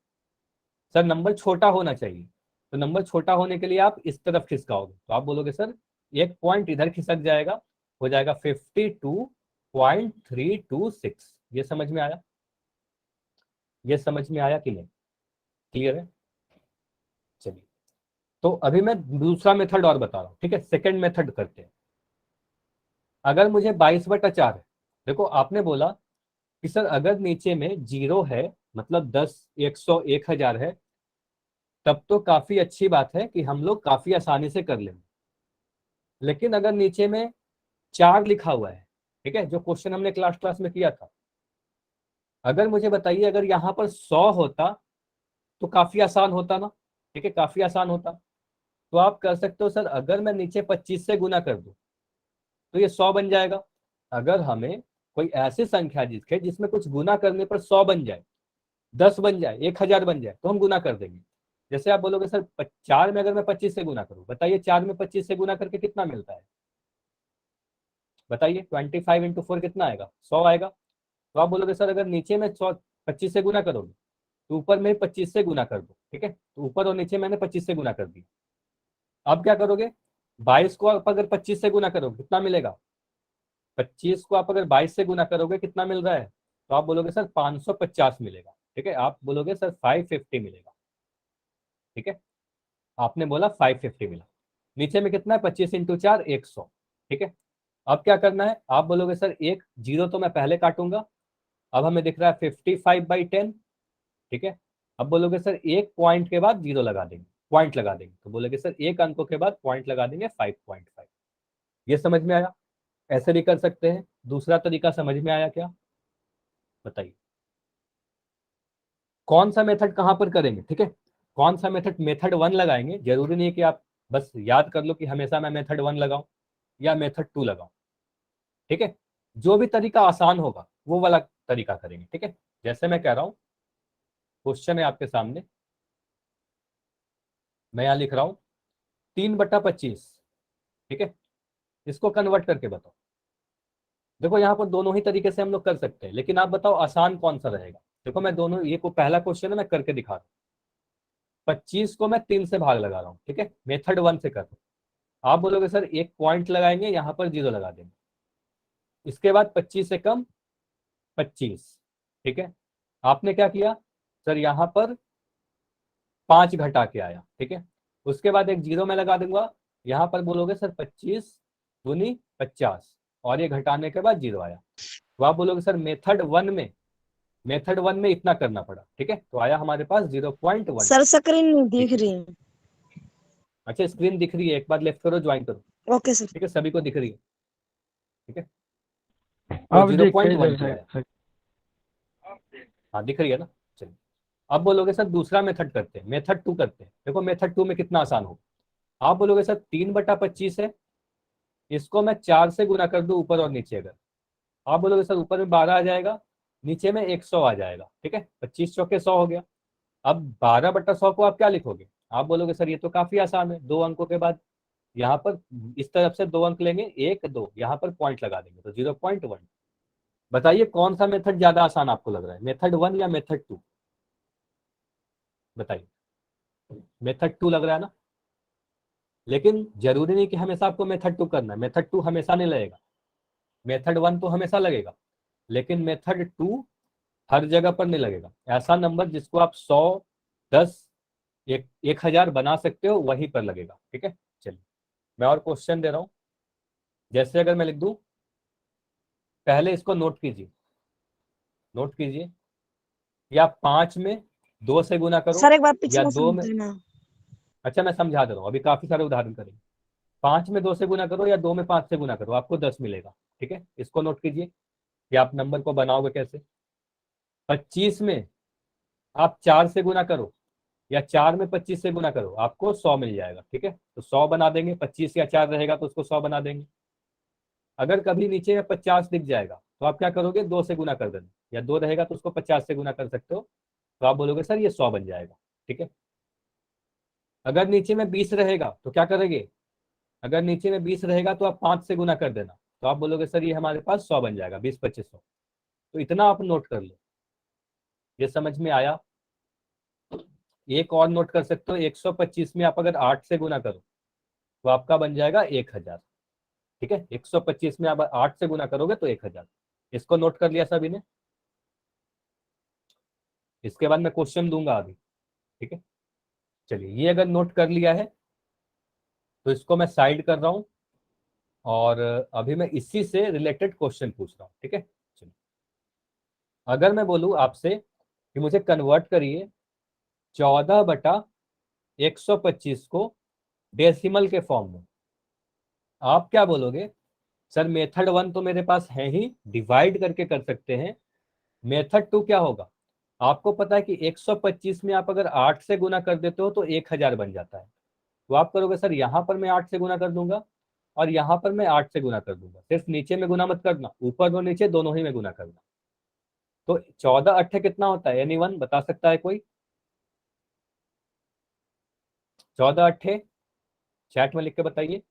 सर नंबर छोटा होना चाहिए, तो नंबर छोटा होने के लिए आप इस तरफ खिसकाओगे, तो आप बोलोगे सर एक पॉइंट इधर खिसक जाएगा, हो जाएगा 52.326। ये समझ में आया, ये समझ में आया कि नहीं, क्लियर है। चलिए, तो अभी मैं दूसरा मेथड और बता रहा हूँ, ठीक है, सेकंड मेथड करते हैं। अगर मुझे 22/4 है, देखो आपने बोला कि सर अगर नीचे में जीरो है, मतलब 10, 100, 1000 है, तब तो काफी अच्छी बात है कि हम लोग काफी आसानी से कर लेंगे। लेकिन अगर नीचे में 4 लिखा हुआ है, ठीक है, जो क्वेश्चन हमने क्लास क्लास में किया था, अगर मुझे बताइए अगर यहाँ पर 100 होता तो काफी आसान होता ना, ठीक है, काफी आसान होता। तो आप कर सकते हो सर अगर मैं नीचे 25 से गुना कर दूं तो ये 100 बन जाएगा। अगर हमें कोई ऐसी संख्या दिखे जिसमें कुछ गुना करने पर 100 बन जाए, 10 बन जाए, 1000 बन जाए, तो हम गुना कर देंगे। जैसे आप बोलोगे सर 4 में अगर मैं 25 से गुना करूं, बताइए 4 में 25 से गुना करके कितना मिलता है, बताइए 25 × 4 कितना आएगा, 100 आएगा। तो आप बोलोगे सर अगर नीचे में 100 25 से गुना करोगे, तो ऊपर में 25 से गुना कर दो, ठीक है, तो ऊपर और नीचे मैंने 25 से गुना कर दिया। अब क्या करोगे, 22 को आप अगर 25 से गुना करोगे कितना मिलेगा, 25 को आप अगर 22 से गुना करोगे कितना मिल रहा है, तो आप बोलोगे सर 550 मिलेगा, ठीक है, आप बोलोगे सर 550 मिलेगा, ठीक है, आपने बोला 550 मिला। नीचे में कितना है, 25 × 4 100, ठीक है। अब क्या करना है, आप बोलोगे सर एक जीरो तो मैं पहले काटूंगा, अब हमें दिख रहा है 55/10, ठीक है। अब बोलोगे सर एक पॉइंट के बाद जीरो लगा देंगे, पॉइंट लगा देंगे, तो बोलोगे सर एक अंकों के बाद पॉइंट लगा देंगे 5.5। ये समझ में आया, ऐसे भी कर सकते हैं। दूसरा तरीका समझ में आया क्या, बताइए, कौन सा मेथड कहां पर करेंगे, ठीक है, कौन सा मेथड, मेथड 1 लगाएंगे, जरूरी नहीं है कि आप बस याद कर लो कि हमेशा मैं मेथड 1 लगाऊं या मेथड 2 लगाऊं, ठीक है, जो भी तरीका आसान होगा वो वाला तरीका करेंगे, ठीक है। जैसे मैं कह रहा हूं, क्वेश्चन है आपके सामने, मैं यहां लिख रहा हूं 3/25, ठीक है, इसको कन्वर्ट करके बताओ। देखो यहाँ पर दोनों ही तरीके से हम लोग कर सकते हैं, लेकिन आप बताओ आसान कौन सा रहेगा। देखो मैं दोनों, ये को पहला क्वेश्चन है मैं करके दिखा रहा हूँ, 25 को मैं 3 से भाग लगा रहा हूँ, ठीक है, मेथड 1 से कर रहा हूँ। आप बोलोगे सर एक पॉइंट लगाएंगे, यहाँ पर जीरो लगा देंगे, इसके बाद 25 से कम 25, ठीक है। आपने क्या किया सर, यहाँ पर 5 घटा के आया, ठीक है, उसके बाद एक जीरो में लगा दूंगा, यहाँ पर बोलोगे सर 25 दूनी 50, और ये घटाने के बाद 0 आया। तो आप बोलोगे सर मेथड वन में इतना करना पड़ा, ठीक है, तो आया हमारे पास 0.1। सर स्क्रीन नहीं ठीक दिख है, रही। अच्छा स्क्रीन दिख रही है, एक बार लेफ्ट करो, ज्वाइन करो। Okay sir. ठीक है, सभी को दिख रही है। ठीक है, तो अब जीरो दिख पॉइंट रही वन है टू सर आया। हाँ दिख रही है ना। चलिए, अब बोलोगे सर दूसरा मेथड करते हैं, मेथड टू करते हैं। देखो मेथड टू में कितना आसान हो। आप बोलोगे सर 3/25 है, इसको मैं 4 से गुना कर दूं ऊपर और नीचे। अगर आप बोलोगे सर ऊपर में 12 आ जाएगा, नीचे में 100 आ जाएगा। ठीक है, 25 चौके 100 हो गया। अब 12/100 को आप क्या लिखोगे? आप बोलोगे सर ये तो काफी आसान है, 2 अंकों के बाद यहाँ पर इस तरफ से 2 अंक लेंगे, 1 2, यहाँ पर पॉइंट लगा देंगे तो 0.1। बताइए कौन सा मेथड ज्यादा आसान आपको लग रहा है, मेथड वन या मेथड टू? बताइए, मेथड टू लग रहा है ना। लेकिन जरूरी नहीं कि हमेशा आपको मेथड टू करना है, मेथड टू हमेशा नहीं लगेगा, मेथड वन तो हमेशा लगेगा, लेकिन मेथड टू हर जगह पर नहीं लगेगा। ऐसा नंबर जिसको आप 100, 10, 1000 बना सकते हो वहीं पर लगेगा। ठीक है, चलिए मैं और क्वेश्चन दे रहा हूं। जैसे अगर मैं लिख दूं, पहले इसको नोट कीजिए, नोट कीजिए, या 5 में 2 से गुना करो, सर एक बार या पिछला 2 में, समझ ना। अच्छा मैं समझा दे रहा हूँ, अभी काफी सारे उदाहरण करेंगे। 5 में 2 से गुना करो या 2 में 5 से गुना करो, आपको 10 मिलेगा। ठीक है, इसको नोट कीजिए कि आप नंबर को बनाओगे कैसे। 25 में आप 4 से गुना करो, या 4 में 25 से गुना करो, आपको 100 मिल जाएगा। ठीक है, तो 100 बना देंगे, 25 या 4 रहेगा तो उसको 100 बना देंगे। अगर कभी नीचे में 50 दिख जाएगा तो आप क्या करोगे, 2 से गुना कर देना, या 2 रहेगा तो उसको 50 से गुना कर सकते हो, तो आप बोलोगे सर ये 100 बन जाएगा। ठीक है, अगर नीचे में 20 रहेगा तो क्या करेंगे, अगर नीचे में 20 रहेगा तो आप 5 से गुना कर देना, तो आप बोलोगे सर ये हमारे पास 100 बन जाएगा, 20 25 100। तो इतना आप नोट कर लो, ये समझ में आया। एक और नोट कर सकते हो, 125 में आप अगर 8 से गुना करो तो आपका बन जाएगा 1000। ठीक है, 125 में आप 8 से गुना करोगे तो 1000। इसको नोट कर लिया सभी ने? इसके बाद मैं क्वेश्चन दूंगा अभी। ठीक है, चलिए ये अगर नोट कर लिया है तो इसको मैं साइड कर रहा हूं, और अभी मैं इसी से रिलेटेड क्वेश्चन पूछ रहा हूं। ठीक है, चलिए अगर मैं बोलूं आपसे कि मुझे कन्वर्ट करिए 14/125 को डेसिमल के फॉर्म में, आप क्या बोलोगे? सर मेथड वन तो मेरे पास है ही, डिवाइड करके कर सकते हैं। मेथड टू क्या होगा? आपको पता है कि 125 में आप अगर 8 से गुना कर देते हो तो 1000 बन जाता है। तो आप करोगे सर यहाँ पर मैं 8 से गुना कर दूंगा, और यहाँ पर मैं 8 से गुना कर दूंगा, सिर्फ नीचे में गुना मत करना, ऊपर और नीचे दोनों ही में गुना करना। तो 14 8 कितना होता है, एनी वन बता सकता है कोई? 14 8 चैट में लिख के बताइए।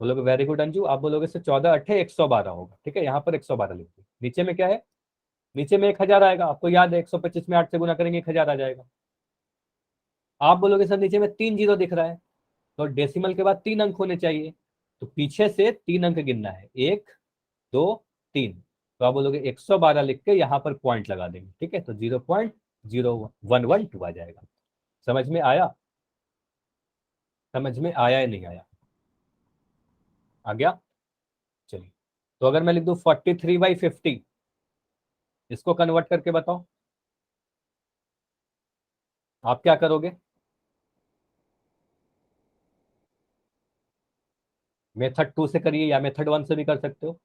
बोलोगे वेरी गुड अंजू, आप बोलोगे सर 14 8 112 होगा। ठीक है, यहाँ पर 112 लिख दिया। नीचे में क्या है, नीचे में 1000 आएगा, आपको याद है 125 में 8 से गुना करेंगे 1000 आ जाएगा। आप बोलोगे सर नीचे में 3 0 दिख रहा है, तो डेसिमल के बाद 3 अंक होने चाहिए, तो पीछे से 3 अंक गिनना है, 1 2 3। तो आप बोलोगे 112 लिख के यहाँ पर पॉइंट लगा देंगे। ठीक है, तो 0.0112 आ जाएगा। समझ में आया? समझ में आया या नहीं आया? आ गया। चलिए, तो अगर मैं लिख दूं 43/50, इसको कन्वर्ट करके बताओ आप क्या करोगे? मेथड टू से करिए या मेथड वन से भी कर सकते हो।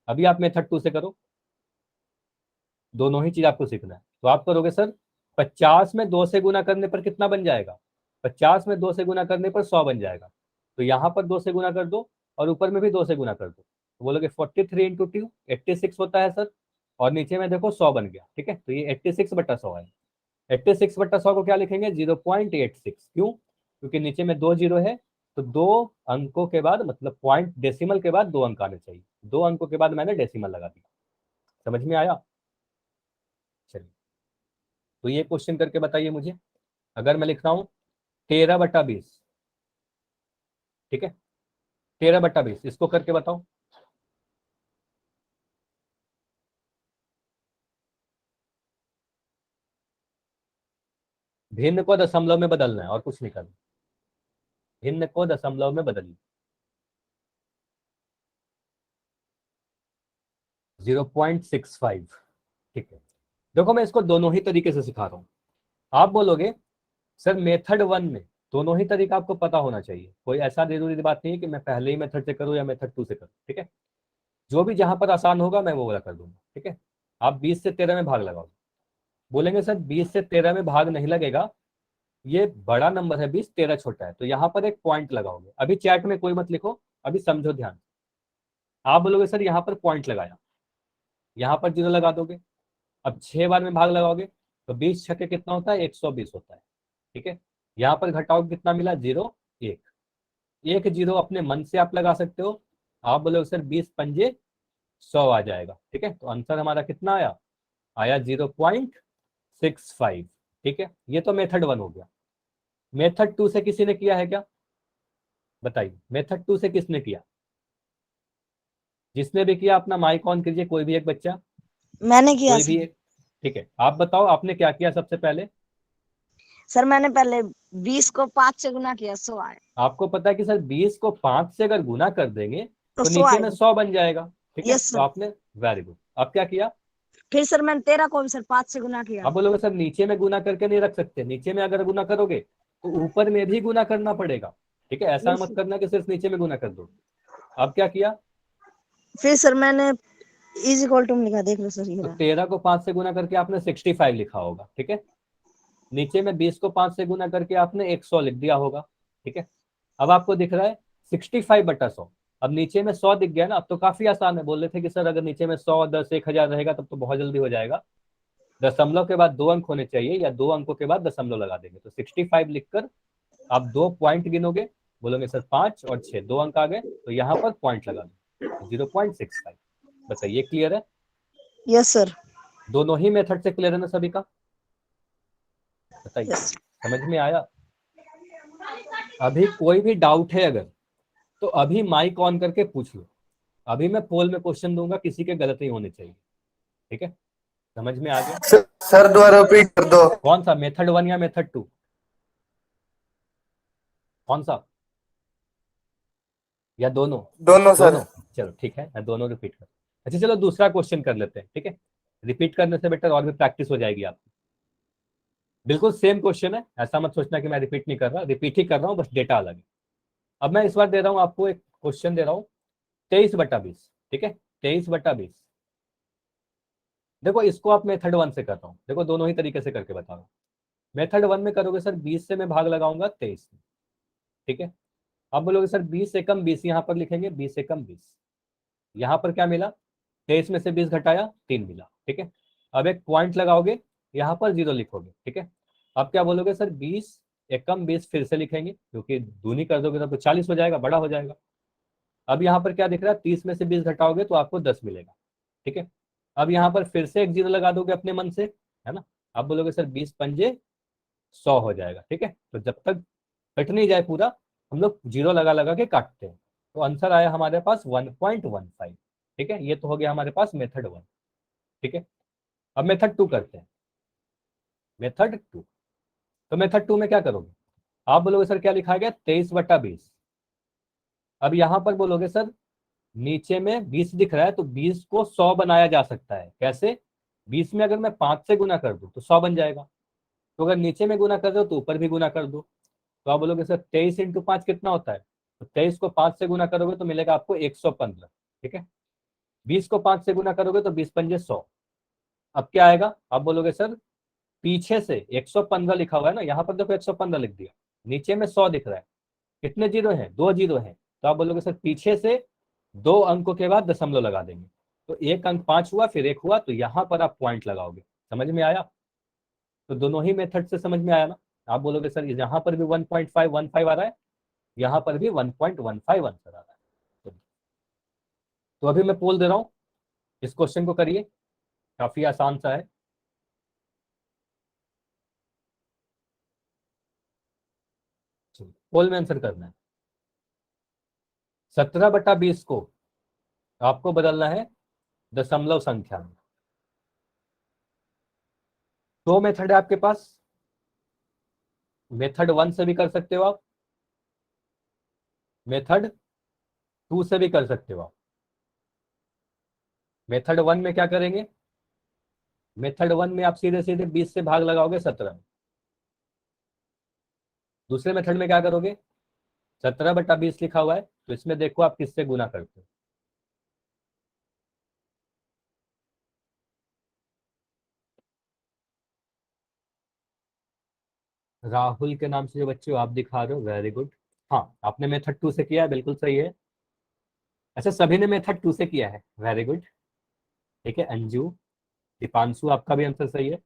अभी आप मेथड टू से करो, दोनों ही चीज आपको सीखना है। तो आप करोगे सर 50 में 2 से गुना करने पर कितना बन जाएगा? 50 में 2 से गुना करने पर 100 बन जाएगा। तो यहाँ पर 2 से गुना कर दो, और ऊपर में भी 2 से गुना कर दो, तो बोलोगे 43 × 2 86 होता है सर, और नीचे में देखो 100 बन गया। ठीक है, तो ये 86/100 है। 86/100 को क्या लिखेंगे? 0.86। क्यों? क्योंकि नीचे में 2 0 है, तो 2 अंकों के बाद, मतलब पॉइंट डेसिमल के बाद 2 अंक आने चाहिए, 2 अंकों के बाद मैंने डेसिमल लगा दिया। समझ में आया? चलिए, तो ये क्वेश्चन करके बताइए मुझे। अगर मैं लिख रहा हूं 13/20, ठीक है, 13/20 इसको करके बताओ। भिन्न को दशमलव में बदलना है और कुछ नहीं करना। भिन्न को दशमलव में बदलिए। 0.65। ठीक है, देखो मैं इसको दोनों ही तरीके से सिखा रहा हूँ। आप बोलोगे सर मेथड 1 में दोनों ही तरीका आपको पता होना चाहिए, कोई ऐसा जरूरी बात नहीं है कि मैं पहले ही मेथड से करूँ या मेथड 2 से करूँ। ठीक है, जो भी जहां पर आसान होगा मैं वो वाला कर दूंगा। ठीक है, आप 20 से 13 में भाग लगाओ। बोलेंगे सर 20 से 13 में भाग नहीं लगेगा, ये बड़ा नंबर है 20, 13 छोटा है, तो यहाँ पर एक पॉइंट लगाओगे। अभी चैट में कोई मत लिखो, अभी समझो ध्यान। आप बोलोगे सर यहाँ पर पॉइंट लगाया, यहाँ पर 0 लगा दोगे। अब 6 बार में भाग लगाओगे तो 20 छक्के कितना होता है, 120 होता है। ठीक है, यहाँ पर घटाओगे कितना मिला, 0 1। एक 0 अपने मन से आप लगा सकते हो। आप बोलोगे सर 20 पंजे 100 आ जाएगा। ठीक है, तो आंसर हमारा कितना आया, आया 0.65। ठीक है, ये तो मेथड 1 हो गया। मेथड 2 से किसी ने किया है क्या, बताइए। मेथड 2 से किसने किया, जिसने भी किया अपना माइक ऑन कीजिए, कोई भी एक बच्चा, मैंने किया कोई भी सर। एक। ठीक है, आप बताओ आपने क्या किया सबसे पहले। सर मैंने पहले 20 को 5 से गुना किया, 100 आए। आपको पता है कि सर 20 को 5 से अगर गुना कर देंगे तो तो 100 नीचे में आएगा। 100 बन जाएगा। ठीक है, यस तो सर। आपने, वेरी गुड। अब क्या किया, फिर सर मैंने 13 को भी सर 5 से गुना किया। अब बोलोगे सर नीचे में गुना करके नहीं रख सकते, नीचे में अगर गुना करोगे तो ऊपर में भी गुना करना पड़ेगा। ठीक है, ऐसा यस मत सर। करना कि सिर्फ नीचे में गुना कर दो। अब क्या किया, फिर सर मैंने इज इक्वल टू में लिखा, देख लो सर ये तो रहा। 13 को 5 से गुना करके आपने 65 लिखा होगा। ठीक है, नीचे में 20 को 5 से गुना करके आपने 100 लिख दिया होगा। ठीक है, अब आपको दिख रहा है 65/100। अब नीचे में 100 दिख गया ना, अब तो काफी आसान है। बोल रहे थे कि सर अगर नीचे में 100 10 1000 रहेगा तब तो बहुत जल्दी हो जाएगा। दशमलव के बाद 2 अंक होने चाहिए या 2 अंकों के बाद दशमलव लगा देंगे। तो 65 लिखकर आप 2 पॉइंट गिनोगे, बोलोगे सर 5 और 6, 2 अंक आ गए, तो यहाँ पर पॉइंट लगा दो, 0.65। बताइए क्लियर है, यस सर। दोनों ही मेथड से क्लियर है ना सभी का, बताइए यस। समझ में आया। अभी कोई भी डाउट है अगर, तो अभी माइक ऑन करके पूछ लो। अभी मैं पोल में क्वेश्चन दूंगा, किसी के गलत नहीं होने चाहिए। ठीक है, समझ में आ गया। सर दोबारा रिपीट कर दो। कौन सा, मेथड 1 या मेथड 2, कौन सा, या दोनों, दोनों सर। दोनों। चलो ठीक है, मैं दोनों रिपीट कर। अच्छा चलो दूसरा क्वेश्चन कर लेते हैं। ठीक है, रिपीट करने से बेटर और भी प्रैक्टिस हो जाएगी आपकी। बिल्कुल सेम क्वेश्चन है, ऐसा मत सोचना कि मैं रिपीट नहीं कर रहा, रिपीट ही कर रहा हूँ, बस डेटा अलग है। अब मैं इस बार दे रहा हूँ आपको एक क्वेश्चन दे रहा हूँ, 23/20। ठीक है, 23/20। देखो इसको आप मेथड 1 से कर रहा हूँ, देखो दोनों ही तरीके से करके बता रहा हूँ। मेथड 1 में करोगे सर 20 से मैं भाग लगाऊंगा 23 में। ठीक है, अब बोलोगे सर 20 एकम 20, यहाँ पर लिखेंगे 20 एकम 20। यहाँ पर क्या मिला, 23 में से 20 घटाया 3 मिला। ठीक है, अब एक पॉइंट लगाओगे, यहाँ पर 0 लिखोगे। ठीक है, अब क्या बोलोगे सर 20 एकम 20 फिर से लिखेंगे, क्योंकि दूनी कर दोगे तो 40 हो जाएगा, बड़ा हो जाएगा। अब यहाँ पर क्या दिख रहा है, 30 में से 20 घटाओगे तो आपको 10 मिलेगा। ठीक है, अब यहाँ पर फिर से एक 0 लगा दोगे अपने मन से, है ना। अब बोलोगे सर 20 पंजे 100 हो जाएगा। ठीक है, तो जब तक कट नहीं जाए पूरा, हम लोग 0 लगा लगा के काटते हैं। तो आंसर आया हमारे पास 1.15। ठीक है, ये तो हो गया हमारे पास मेथड 1। ठीक है, अब मेथड 2 करते हैं। मेथड 2, तो मेथड 2 में क्या करोगे, आप बोलोगे सर क्या लिखा गया, 23/20। अब यहाँ पर बोलोगे सर नीचे में 20 दिख रहा है, तो 20 को 100 बनाया जा सकता है। कैसे, 20 में अगर मैं 5 से गुना कर दूं तो 100 बन जाएगा। तो अगर नीचे में गुना कर दो तो ऊपर भी गुना कर दो। तो आप बोलोगे सर 23 × 5 कितना होता है, तो 23 को 5 से गुना करोगे तो मिलेगा आपको 115। ठीक है, 20 को 5 से गुना करोगे तो 20 पंजे 100। अब क्या आएगा, आप बोलोगे सर पीछे से 115 लिखा हुआ है ना, यहाँ पर देखो 115 लिख दिया, नीचे में 100 दिख रहा है, कितने जीरो हैं, 2 जीरो हैं। तो आप बोलोगे सर पीछे से 2 अंकों के बाद दशमलव लगा देंगे, तो एक अंक 5 हुआ, फिर 1 हुआ, तो यहाँ पर आप पॉइंट लगाओगे। समझ में आया, तो दोनों ही मेथड से समझ में आया ना। आप बोलोगे सर यहाँ पर भी 1.515 आ रहा है, यहाँ पर भी 1.15 आंसर आ रहा है। तो अभी मैं पोल दे रहा हूँ, इस क्वेश्चन को करिए, काफी आसान सा है। पोल में आंसर करना है। 17/20 को आपको बदलना है दशमलव संख्या में। 2 मेथड है आपके पास, मेथड 1 से भी कर सकते हो आप, मेथड 2 से भी कर सकते हो आप। मेथड 1 में क्या करेंगे, मेथड 1 में आप सीधे सीधे 20 से भाग लगाओगे 17 में। दूसरे मेथड में क्या करोगे, 17/20 लिखा हुआ है, तो इसमें देखो आप किससे गुना करते हो। राहुल के नाम से जो बच्चे हो आप दिखा रहे हो, वेरी गुड। हाँ, आपने मेथड 2 से किया है, बिल्कुल सही है। अच्छा, सभी ने मेथड 2 से किया है, वेरी गुड। ठीक है, अंजू, दीपांशु, आपका भी आंसर सही है।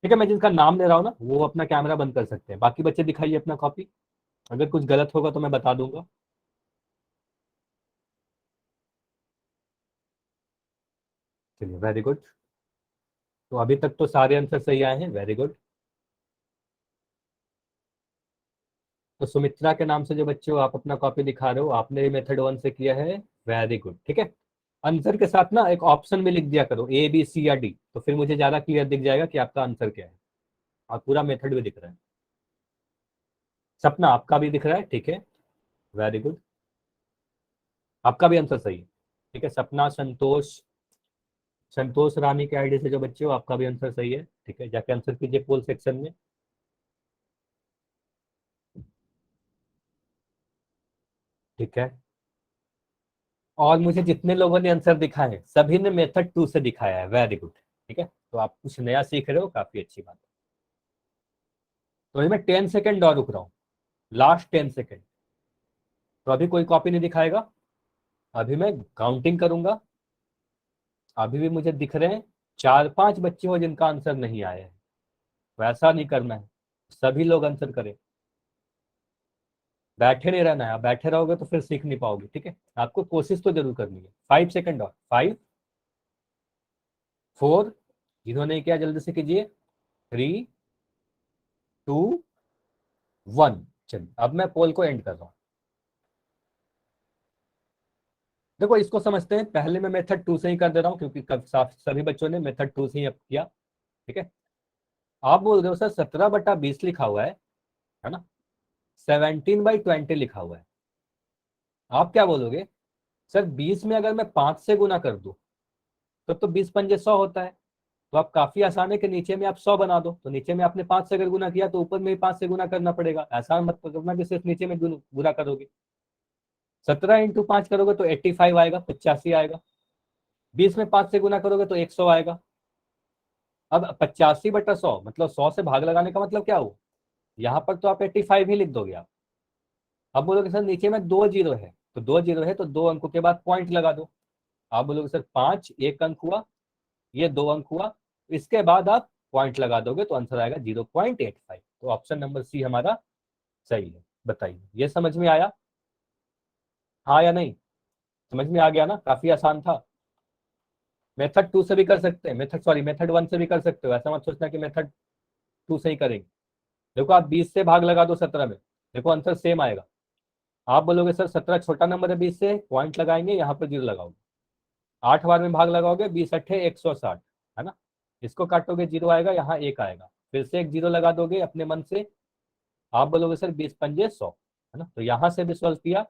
ठीक है, मैं जिनका नाम ले रहा हूँ ना वो अपना कैमरा बंद कर सकते हैं, बाकी बच्चे दिखाइए अपना कॉपी। अगर कुछ गलत होगा तो मैं बता दूंगा। चलिए, वेरी गुड। तो अभी तक तो सारे आंसर सही आए हैं, वेरी गुड। तो सुमित्रा के नाम से जो बच्चे हो आप अपना कॉपी दिखा रहे हो, आपने मेथड 1 से किया है, वेरी गुड। ठीक है, आंसर के साथ ना एक ऑप्शन में लिख दिया करो, ए बी सी या डी, तो फिर मुझे ज्यादा क्लियर दिख जाएगा कि आपका आंसर क्या है, और पूरा मेथड भी दिख रहा है। सपना, आपका भी दिख रहा है, ठीक है, वेरी गुड। आपका भी आंसर सही है। ठीक है, सपना, संतोष, संतोष रानी के आईडी से जो बच्चे हो आपका भी आंसर सही है। ठीक है, जाके आंसर कीजिए पोल सेक्शन में। ठीक है, और मुझे जितने लोगों ने आंसर दिखाए सभी ने मेथड 2 से दिखाया है, वेरी गुड। ठीक है, तो आप कुछ नया सीख रहे हो, काफी अच्छी बात है। तो अभी मैं 10 सेकेंड और रुक रहा हूँ, लास्ट 10 सेकेंड। तो अभी कोई कॉपी नहीं दिखाएगा, अभी मैं काउंटिंग करूंगा। अभी भी मुझे दिख रहे हैं 4-5 बच्चे हो जिनका आंसर नहीं आया है, वैसा नहीं करना है, सभी लोग आंसर करें। बैठे नहीं रहना है, आप बैठे रहोगे तो फिर सीख नहीं पाओगे। ठीक है, आपको कोशिश तो जरूर करनी है। 5 सेकेंड और, 5, 4, जिन्होंने किया जल्दी से कीजिए, 3, 2, 1। चलिए, अब मैं पोल को एंड कर रहा हूं। देखो, इसको समझते हैं, पहले मैं मेथड 2 से ही कर दे रहा हूं क्योंकि सभी बच्चों ने मेथड 2 से ही अब किया। ठीक है, आप बोल रहे हो सर 17/20 लिखा हुआ है ना, 17/20 लिखा हुआ है। आप क्या बोलोगे, सर 20 में अगर मैं 5 से गुना कर दूं तो 20×5 = 100 होता है। तो आप काफी आसान है कि नीचे में आप 100 बना दो, तो नीचे में आपने 5 से अगर गुना किया तो ऊपर में भी 5 से गुना करना पड़ेगा। ऐसा मत करना कि सिर्फ नीचे में गुना करोगे। 17 × 5 करोगे तो 85 आएगा, 85 आएगा। 20 में 5 से गुना करोगे तो 100 आएगा। अब 85/100 मतलब 100 से भाग लगाने का मतलब क्या हुआ, यहाँ पर तो आप 85 ही लिख दोगे आप। अब बोलोगे सर नीचे में 2 जीरो है, तो 2 जीरो है तो 2 अंकों के बाद पॉइंट लगा दो। आप बोलोगे सर 5 एक अंक हुआ, ये 2 अंक हुआ, इसके बाद आप पॉइंट लगा दोगे तो आंसर आएगा 0.85। तो ऑप्शन नंबर सी हमारा सही है। बताइए, ये समझ में आया, हाँ या नहीं? समझ में आ गया ना, काफी आसान था। मेथड 2 से भी कर सकते हैं, मेथड 1 से भी कर सकते हो, ऐसा मत सोचना कि मेथड 2 से ही करेंगे। देखो, आप 20 से भाग लगा दो 17 में, देखो आंसर सेम आएगा। आप बोलोगे सर 17 छोटा नंबर है 20 से, पॉइंट लगाएंगे, यहाँ पर जीरो लगाओगे। 8 बार में भाग लगाओगे, 20×8 = 160, है ना। इसको काटोगे, जीरो आएगा, यहाँ एक आएगा, फिर से एक जीरो लगा दोगे अपने मन से। आप बोलोगे सर 20×5 = 100, है ना। तो यहाँ से भी सॉल्व किया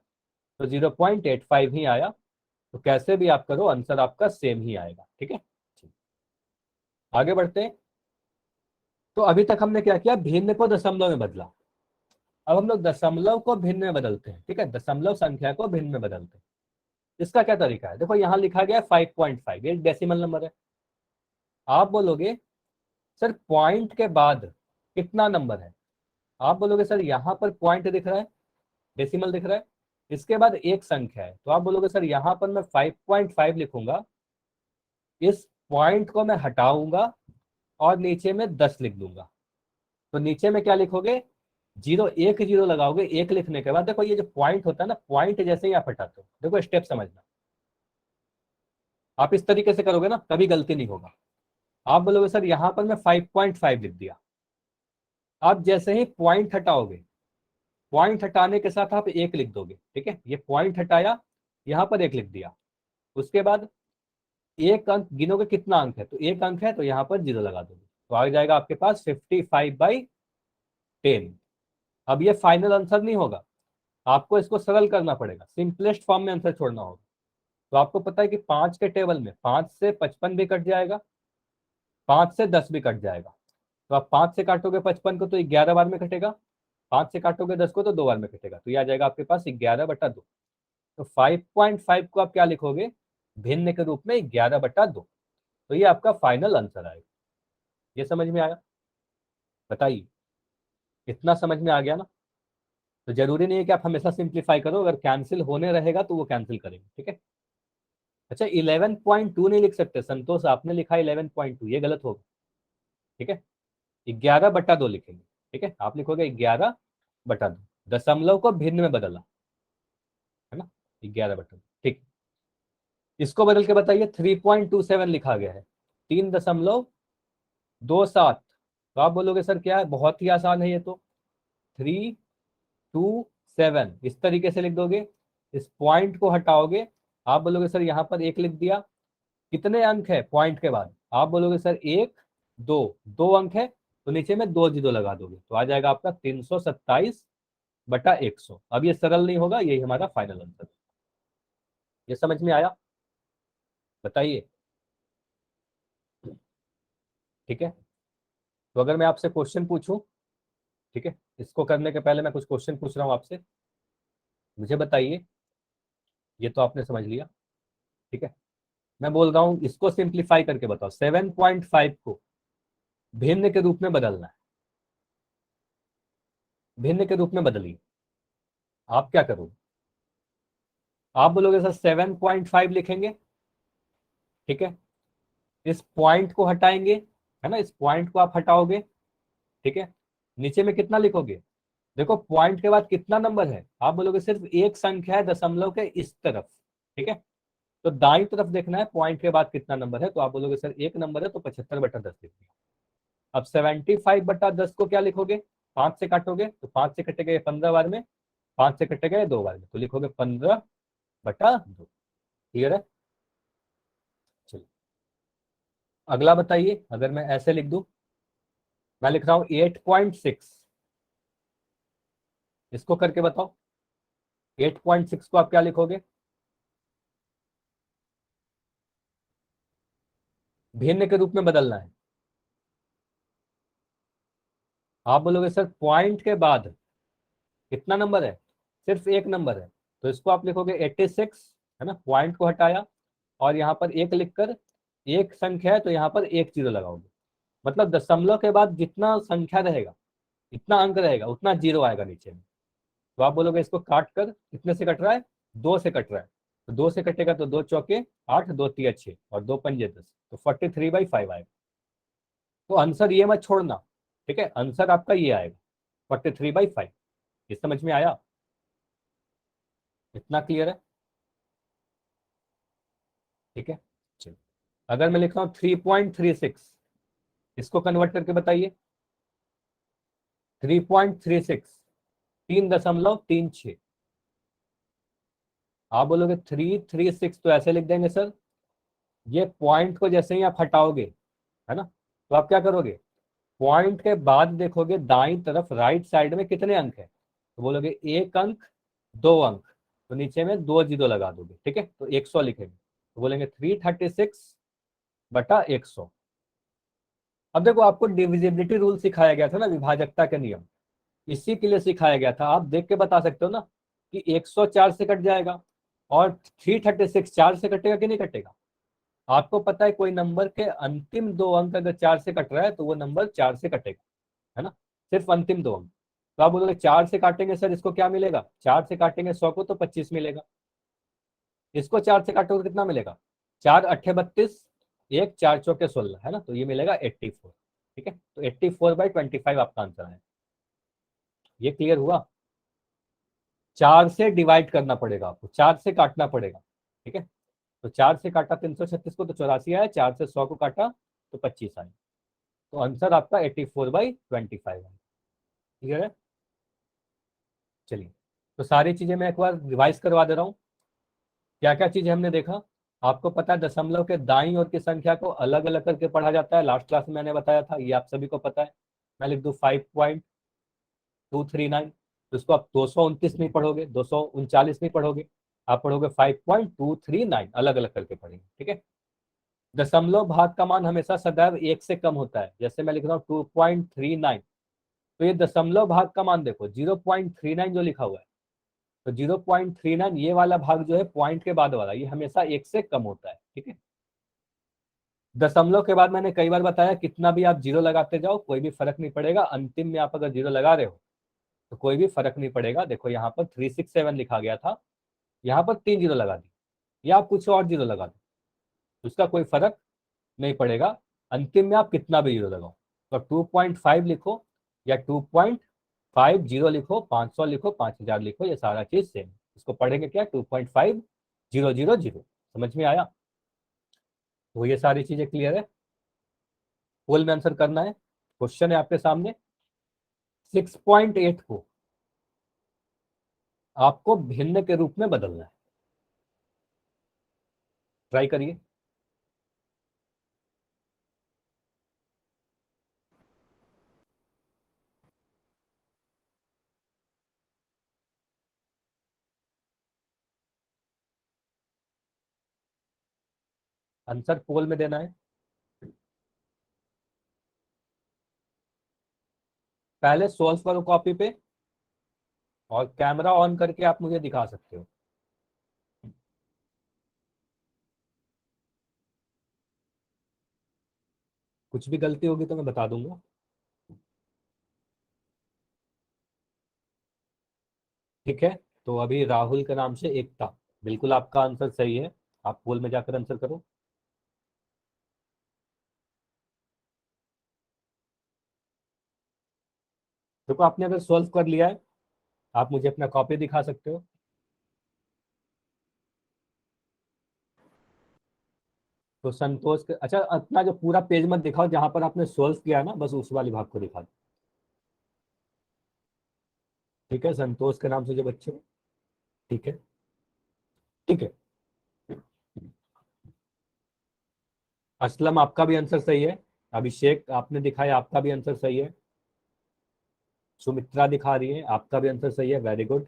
तो 0.85 ही आया। तो कैसे भी आप करो आंसर आपका सेम ही आएगा। ठीक है, आगे बढ़ते हैं। तो अभी तक हमने क्या किया, भिन्न को दशमलव में बदला। अब हम लोग दशमलव को भिन्न में बदलते हैं। ठीक है, दशमलव संख्या को भिन्न में बदलते हैं। इसका क्या तरीका है, देखो यहाँ लिखा गया है 5.5, ये डेसिमल नंबर है। आप बोलोगे सर पॉइंट के बाद कितना नंबर है, आप बोलोगे सर यहाँ पर पॉइंट दिख रहा है, डेसिमल दिख रहा है, इसके बाद एक संख्या है, तो आप बोलोगे सर यहाँ पर मैं 5.5 लिखूंगा, इस पॉइंट को मैं हटाऊंगा और नीचे में 10 लिख दूंगा। तो नीचे में क्या लिखोगे, जीरो, एक जीरो लगाओगे। एक लिखने के बाद देखो ये जो पॉइंट होता है ना, पॉइंट जैसे ही आप हटाते हो, देखो स्टेप समझना, आप इस तरीके से करोगे ना कभी गलती नहीं होगा। आप बोलोगे सर यहाँ पर मैं 5.5 लिख दिया। आप जैसे ही पॉइंट हटाओगे, पॉइंट हटाने के साथ आप एक लिख दोगे। ठीक है, ये पॉइंट हटाया, यहाँ पर एक लिख दिया। उसके बाद एक अंक गिनोगे, कितना अंक है, तो एक अंक है तो यहाँ पर जीरो लगा दोगे, तो आ जाएगा आपके पास 55/10। अब ये फाइनल आंसर नहीं होगा, आपको इसको सरल करना पड़ेगा, सिंपलेस्ट फॉर्म में आंसर छोड़ना होगा। तो आपको पता है कि 5 के टेबल में 5 से 55 भी कट जाएगा, 5 से 10 भी कट जाएगा। तो आप 5 से काटोगे 55 को तो 11 बार में कटेगा, 5 से काटोगे 10 को तो 2 बार में कटेगा, तो ये आ जाएगा आपके पास 11/2। तो 5.5 को आप क्या लिखोगे, भिन्न के रूप में 11/2। तो ये आपका फाइनल आंसर आएगा। ये समझ में आया? बताइए, इतना समझ में आ गया ना? तो जरूरी नहीं है कि आप हमेशा सिंप्लीफाई करो, अगर कैंसिल होने रहेगा तो वो कैंसिल करेंगे, ठीक है। अच्छा 11.2 नहीं लिख सकते संतोष, आपने लिखा 11.2, ये गलत होगा, ठीक है। 11/2 लिखेंगे, ठीक है। आप लिखोगे 11/2, दशमलव को भिन्न में बदला, है ना, 11/2, ठीक। इसको बदल के बताइए, 3.27 लिखा गया है, 3.27। तो आप बोलोगे सर क्या है, बहुत ही आसान है ये तो, 327 इस तरीके से लिख दोगे, इस पॉइंट को हटाओगे। आप बोलोगे सर यहाँ पर 1 लिख दिया, कितने अंक है पॉइंट के बाद, आप बोलोगे सर 1 2, 2 अंक है, तो नीचे में 2 जीरो लगा दोगे, तो आ जाएगा आपका 327/100। अब ये सरल नहीं होगा, यही हमारा फाइनल आंसर। ये समझ में आया? बताइए, ठीक है। तो अगर मैं आपसे क्वेश्चन पूछूं, ठीक है, इसको करने के पहले मैं कुछ क्वेश्चन पूछ रहा हूं आपसे, मुझे बताइए। ये तो आपने समझ लिया, ठीक है। मैं बोल रहा हूं इसको सिंप्लीफाई करके बताओ, 7.5 को भिन्न के रूप में बदलना है, भिन्न के रूप में बदलिए। आप क्या करोगे? आप बोलोगे सर 7.5 लिखेंगे, ठीक है, इस पॉइंट को हटाएंगे, है ना, इस पॉइंट को आप हटाओगे, ठीक है। नीचे में कितना लिखोगे, देखो पॉइंट के बाद कितना नंबर है, आप बोलोगे सिर्फ एक संख्या है दशमलव के इस तरफ, ठीक है। तो दाईं तरफ देखना है पॉइंट के बाद कितना नंबर है, तो आप बोलोगे सर एक नंबर है, तो 75/10 लिख दिया। अब 75/10 को क्या लिखोगे, 5 से काटोगे, तो 5 से कटेगा 15 बार में, 5 से कटेगा 2 बार में, तो लिखोगे 15/2। क्लियर है? चलिए अगला बताइए, अगर मैं ऐसे लिख दूं, मैं लिख रहा हूं 8.6, इसको करके बताओ। 8.6 को आप क्या लिखोगे, भिन्न के रूप में बदलना है। आप बोलोगे सर पॉइंट के बाद कितना नंबर है, सिर्फ एक नंबर है, तो इसको आप लिखोगे 86, है ना, पॉइंट को हटाया और यहाँ पर एक लिखकर, एक संख्या है तो यहाँ पर एक जीरो लगाओगे, मतलब दशमलव के बाद जितना संख्या रहेगा, इतना अंक रहेगा, उतना जीरो आएगा नीचे में। तो आप बोलोगे इसको काट कर कितने से कट रहा है, 2 से कट रहा है, तो 2 से कटेगा तो 2 चौके 8, 2 तिया 6 और 2 पंजे 10, तो 43/5 आएगा। तो आंसर ये मत छोड़ना, ठीक है, आंसर आपका ये आएगा 43/5। ये समझ में आया? इतना क्लियर है? ठीक है, चलिए अगर मैं लिख रहा हूँ 3.36, इसको कन्वर्ट करके बताइए। 3.36, 3.36। आप बोलोगे 336, तो ऐसे लिख देंगे सर, ये पॉइंट को जैसे ही आप हटाओगे, है ना, तो आप क्या करोगे, पॉइंट के बाद देखोगे दाईं तरफ राइट साइड में कितने अंक है, तो बोलोगे 1 अंक 2 अंक, तो नीचे में 2 जीरो लगा दोगे, ठीक है, तो 100 लिखेंगे, तो बोलेंगे 336/100। अब देखो आपको डिविजिबिलिटी रूल सिखाया गया था ना, विभाजकता के नियम, इसी के लिए सिखाया गया था। आप देख के बता सकते हो ना कि 104 से कट जाएगा और 336 4 से कटेगा कि नहीं कटेगा। आपको पता है कोई नंबर के अंतिम 2 अंक अगर 4 से कट रहा है तो वो नंबर 4 से कटेगा, है ना, सिर्फ अंतिम 2 अंक। तो आप बोलोगे 4 से काटेंगे सर इसको क्या मिलेगा, 4 से काटेंगे 100 को तो 25 मिलेगा, इसको 4 से काटोगे तो कितना मिलेगा, 4 8 32, 1 4 चौके 16, है ना, तो ये मिलेगा 84। ठीक है, तो 84/25 आपका आंसर है। ये क्लियर हुआ? 4 से डिवाइड करना पड़ेगा आपको, 4 से काटना पड़ेगा, ठीक है। तो 4 से काटा 336 को तो 84 आया, 4 से 100 को काटा तो 25 आया, तो आंसर आपका 84/25 है। क्लियर है? चलिए, तो सारी चीजें मैं एक बार रिवाइज करवा दे रहा हूँ। क्या क्या चीजें हमने देखा, आपको पता है दशमलव के दाईं ओर की संख्या को अलग अलग करके पढ़ा जाता है, लास्ट क्लास में मैंने बताया था, ये आप सभी को पता है। मैं लिख दूं 5.239, तो इसको आप 229 नहीं पढ़ोगे, 239 नहीं पढ़ोगे, आप पढ़ोगे 5.239, अलग अलग करके पढ़ेंगे, ठीक है। दशमलव भाग का मान हमेशा सदैव 1 से कम होता है। जैसे मैं लिख रहा हूँ 2.39, तो ये दशमलव भाग का मान देखो 0.39 जो लिखा हुआ है, तो 0.39 ये वाला भाग जो है पॉइंट के बाद वाला, ये हमेशा 1 से कम होता है, ठीक है। दशमलव के बाद मैंने कई बार बताया कितना भी आप जीरो लगाते जाओ कोई भी फर्क नहीं पड़ेगा, अंतिम में आप अगर जीरो लगा रहे हो तो कोई भी फर्क नहीं पड़ेगा। देखो यहाँ पर 367 लिखा गया था, यहाँ पर 3 जीरो लगा दी, या आप कुछ और जीरो लगा दो, उसका कोई फर्क नहीं पड़ेगा, अंतिम में आप कितना भी जीरो लगाओ। तो 2.5 लिखो या 2.50 लिखो, 500 लिखो, 5000 लिखो, ये सारा चीज सेम। इसको पढ़ेंगे क्या, 2.5000। समझ में आया? तो ये सारी चीजें क्लियर है। पोल में आंसर करना है। क्वेश्चन है आपके सामने, 6.8 को आपको भिन्न के रूप में बदलना है। ट्राई करिए। आंसर पोल में देना है। पहले सोल्व करो कॉपी पे, और कैमरा ऑन करके आप मुझे दिखा सकते हो। कुछ भी गलती होगी तो मैं बता दूंगा। ठीक है, तो अभी राहुल के नाम से एकता, बिल्कुल आपका आंसर सही है। आप पोल में जाकर आंसर करो। देखो आपने अगर सॉल्व कर लिया है, आप मुझे अपना कॉपी दिखा सकते हो। तो संतोष के, अच्छा अपना जो पूरा पेज मत दिखाओ, जहां पर आपने सॉल्व किया है ना, बस उस वाले भाग को दिखा दो। ठीक है, संतोष के नाम से जो बच्चे, ठीक है, ठीक है। असलम आपका भी आंसर सही है। अभिषेक आपने दिखाया, आपका भी आंसर सही है। सुमित्रा दिखा रही है, आपका भी आंसर सही है, वेरी गुड।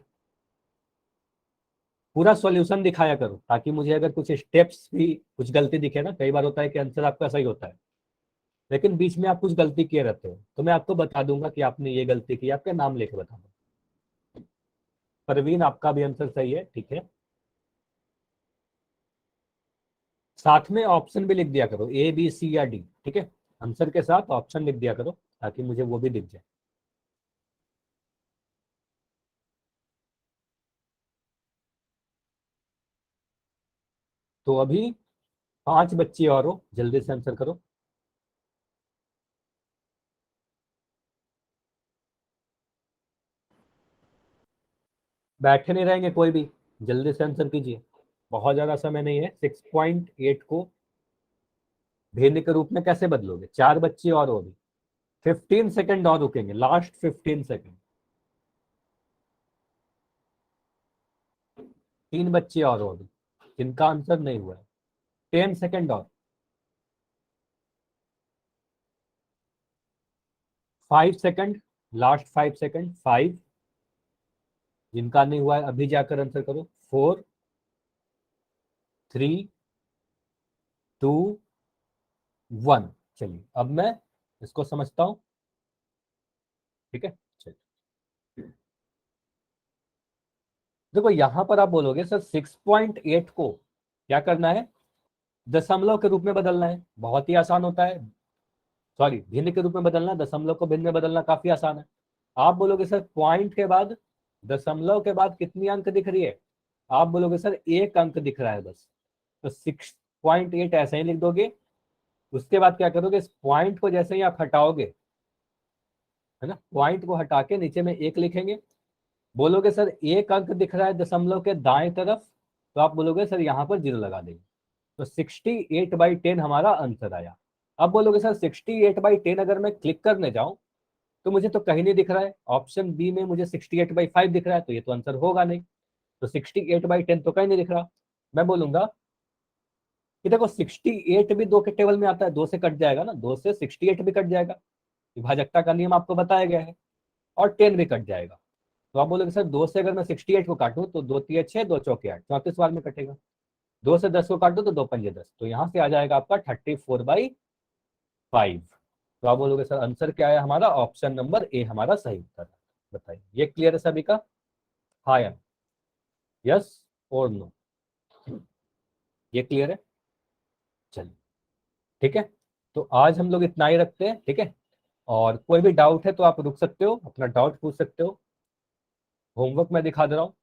पूरा सॉल्यूशन दिखाया करो, ताकि मुझे अगर कुछ स्टेप्स भी कुछ गलती दिखे ना, कई बार होता है कि आंसर आपका सही होता है लेकिन बीच में आप कुछ गलती किए रहते हो, तो मैं आपको बता दूंगा कि आपने ये गलती की, आपका नाम लेके बता दूंगा। परवीन आपका भी आंसर सही है, ठीक है। साथ में ऑप्शन भी लिख दिया करो, ए बी सी या डी, ठीक है। आंसर के साथ ऑप्शन लिख दिया करो ताकि मुझे वो भी दिख जाए। तो अभी 5 बच्चे और हो, जल्दी से आंसर करो। बैठे नहीं रहेंगे कोई भी, जल्दी से आंसर कीजिए, बहुत ज्यादा समय नहीं है। 6.8 को भिन्न के रूप में कैसे बदलोगे? 4 बच्चे और हो अभी, 15 सेकंड और रुकेंगे, लास्ट 15 सेकंड। 3 बच्चे और हो अभी जिनका आंसर नहीं हुआ है, 10 सेकंड और। 5 सेकंड, लास्ट 5 सेकंड, 5। जिनका नहीं हुआ है अभी जाकर आंसर करो। 4, 3, 2, 1। चलिए अब मैं इसको समझता हूं, ठीक है। चलिए देखो यहां पर आप बोलोगे सर 6.8 को क्या करना है, दशमलव के रूप में बदलना है। बहुत ही आसान होता है, सॉरी भिन्न के रूप में बदलना, दशमलव को भिन्न में बदलना काफी आसान है। आप बोलोगे सर पॉइंट के बाद, दशमलव के बाद कितनी अंक दिख रही है? आप बोलोगे सर 1 अंक दिख रहा है बस, तो 6.8 ऐसे ही लिख दोगे। उसके बाद क्या करोगे, इस पॉइंट को जैसे ही आप हटाओगे, है ना, पॉइंट को हटा के नीचे में 1 लिखेंगे। बोलोगे सर 1 अंक दिख रहा है दशमलव के दाएं तरफ, तो आप बोलोगे सर यहाँ पर 0 लगा देंगे। तो 68/10 हमारा आंसर आया। अब बोलोगे सर 68/10 अगर मैं क्लिक करने जाऊं तो मुझे तो कहीं नहीं दिख रहा है, ऑप्शन बी में मुझे 68/5 दिख रहा है, तो ये तो आंसर होगा नहीं। तो 68/10 तो कहीं नहीं दिख रहा। मैं बोलूंगा कि देखो 68 भी 2 के टेबल में आता है, 2 से कट जाएगा ना, 2 से 68 भी कट जाएगा, विभाजकता का नियम आपको बताया गया है, और 10 भी कट जाएगा। तो आप बोलोगे सर 2 से अगर मैं 68 को काटूं तो 2 3 6 2 चौके 8, 34 बार में कटेगा। 2 से 10 को काटो तो 2 पंजे 10, तो यहाँ से आ जाएगा आपका 34/5। तो आप बोलोगे सर आंसर क्या है हमारा, ऑप्शन नंबर ए हमारा सही उत्तर है। बताइए ये क्लियर है सभी का, हाँ या यस और नो, ये क्लियर है। चलिए ठीक है, तो आज हम लोग इतना ही रखते हैं, ठीक है। और कोई भी डाउट है तो आप रुक सकते हो, अपना डाउट पूछ सकते हो। होमवर्क मैं दिखा दे रहा हूँ,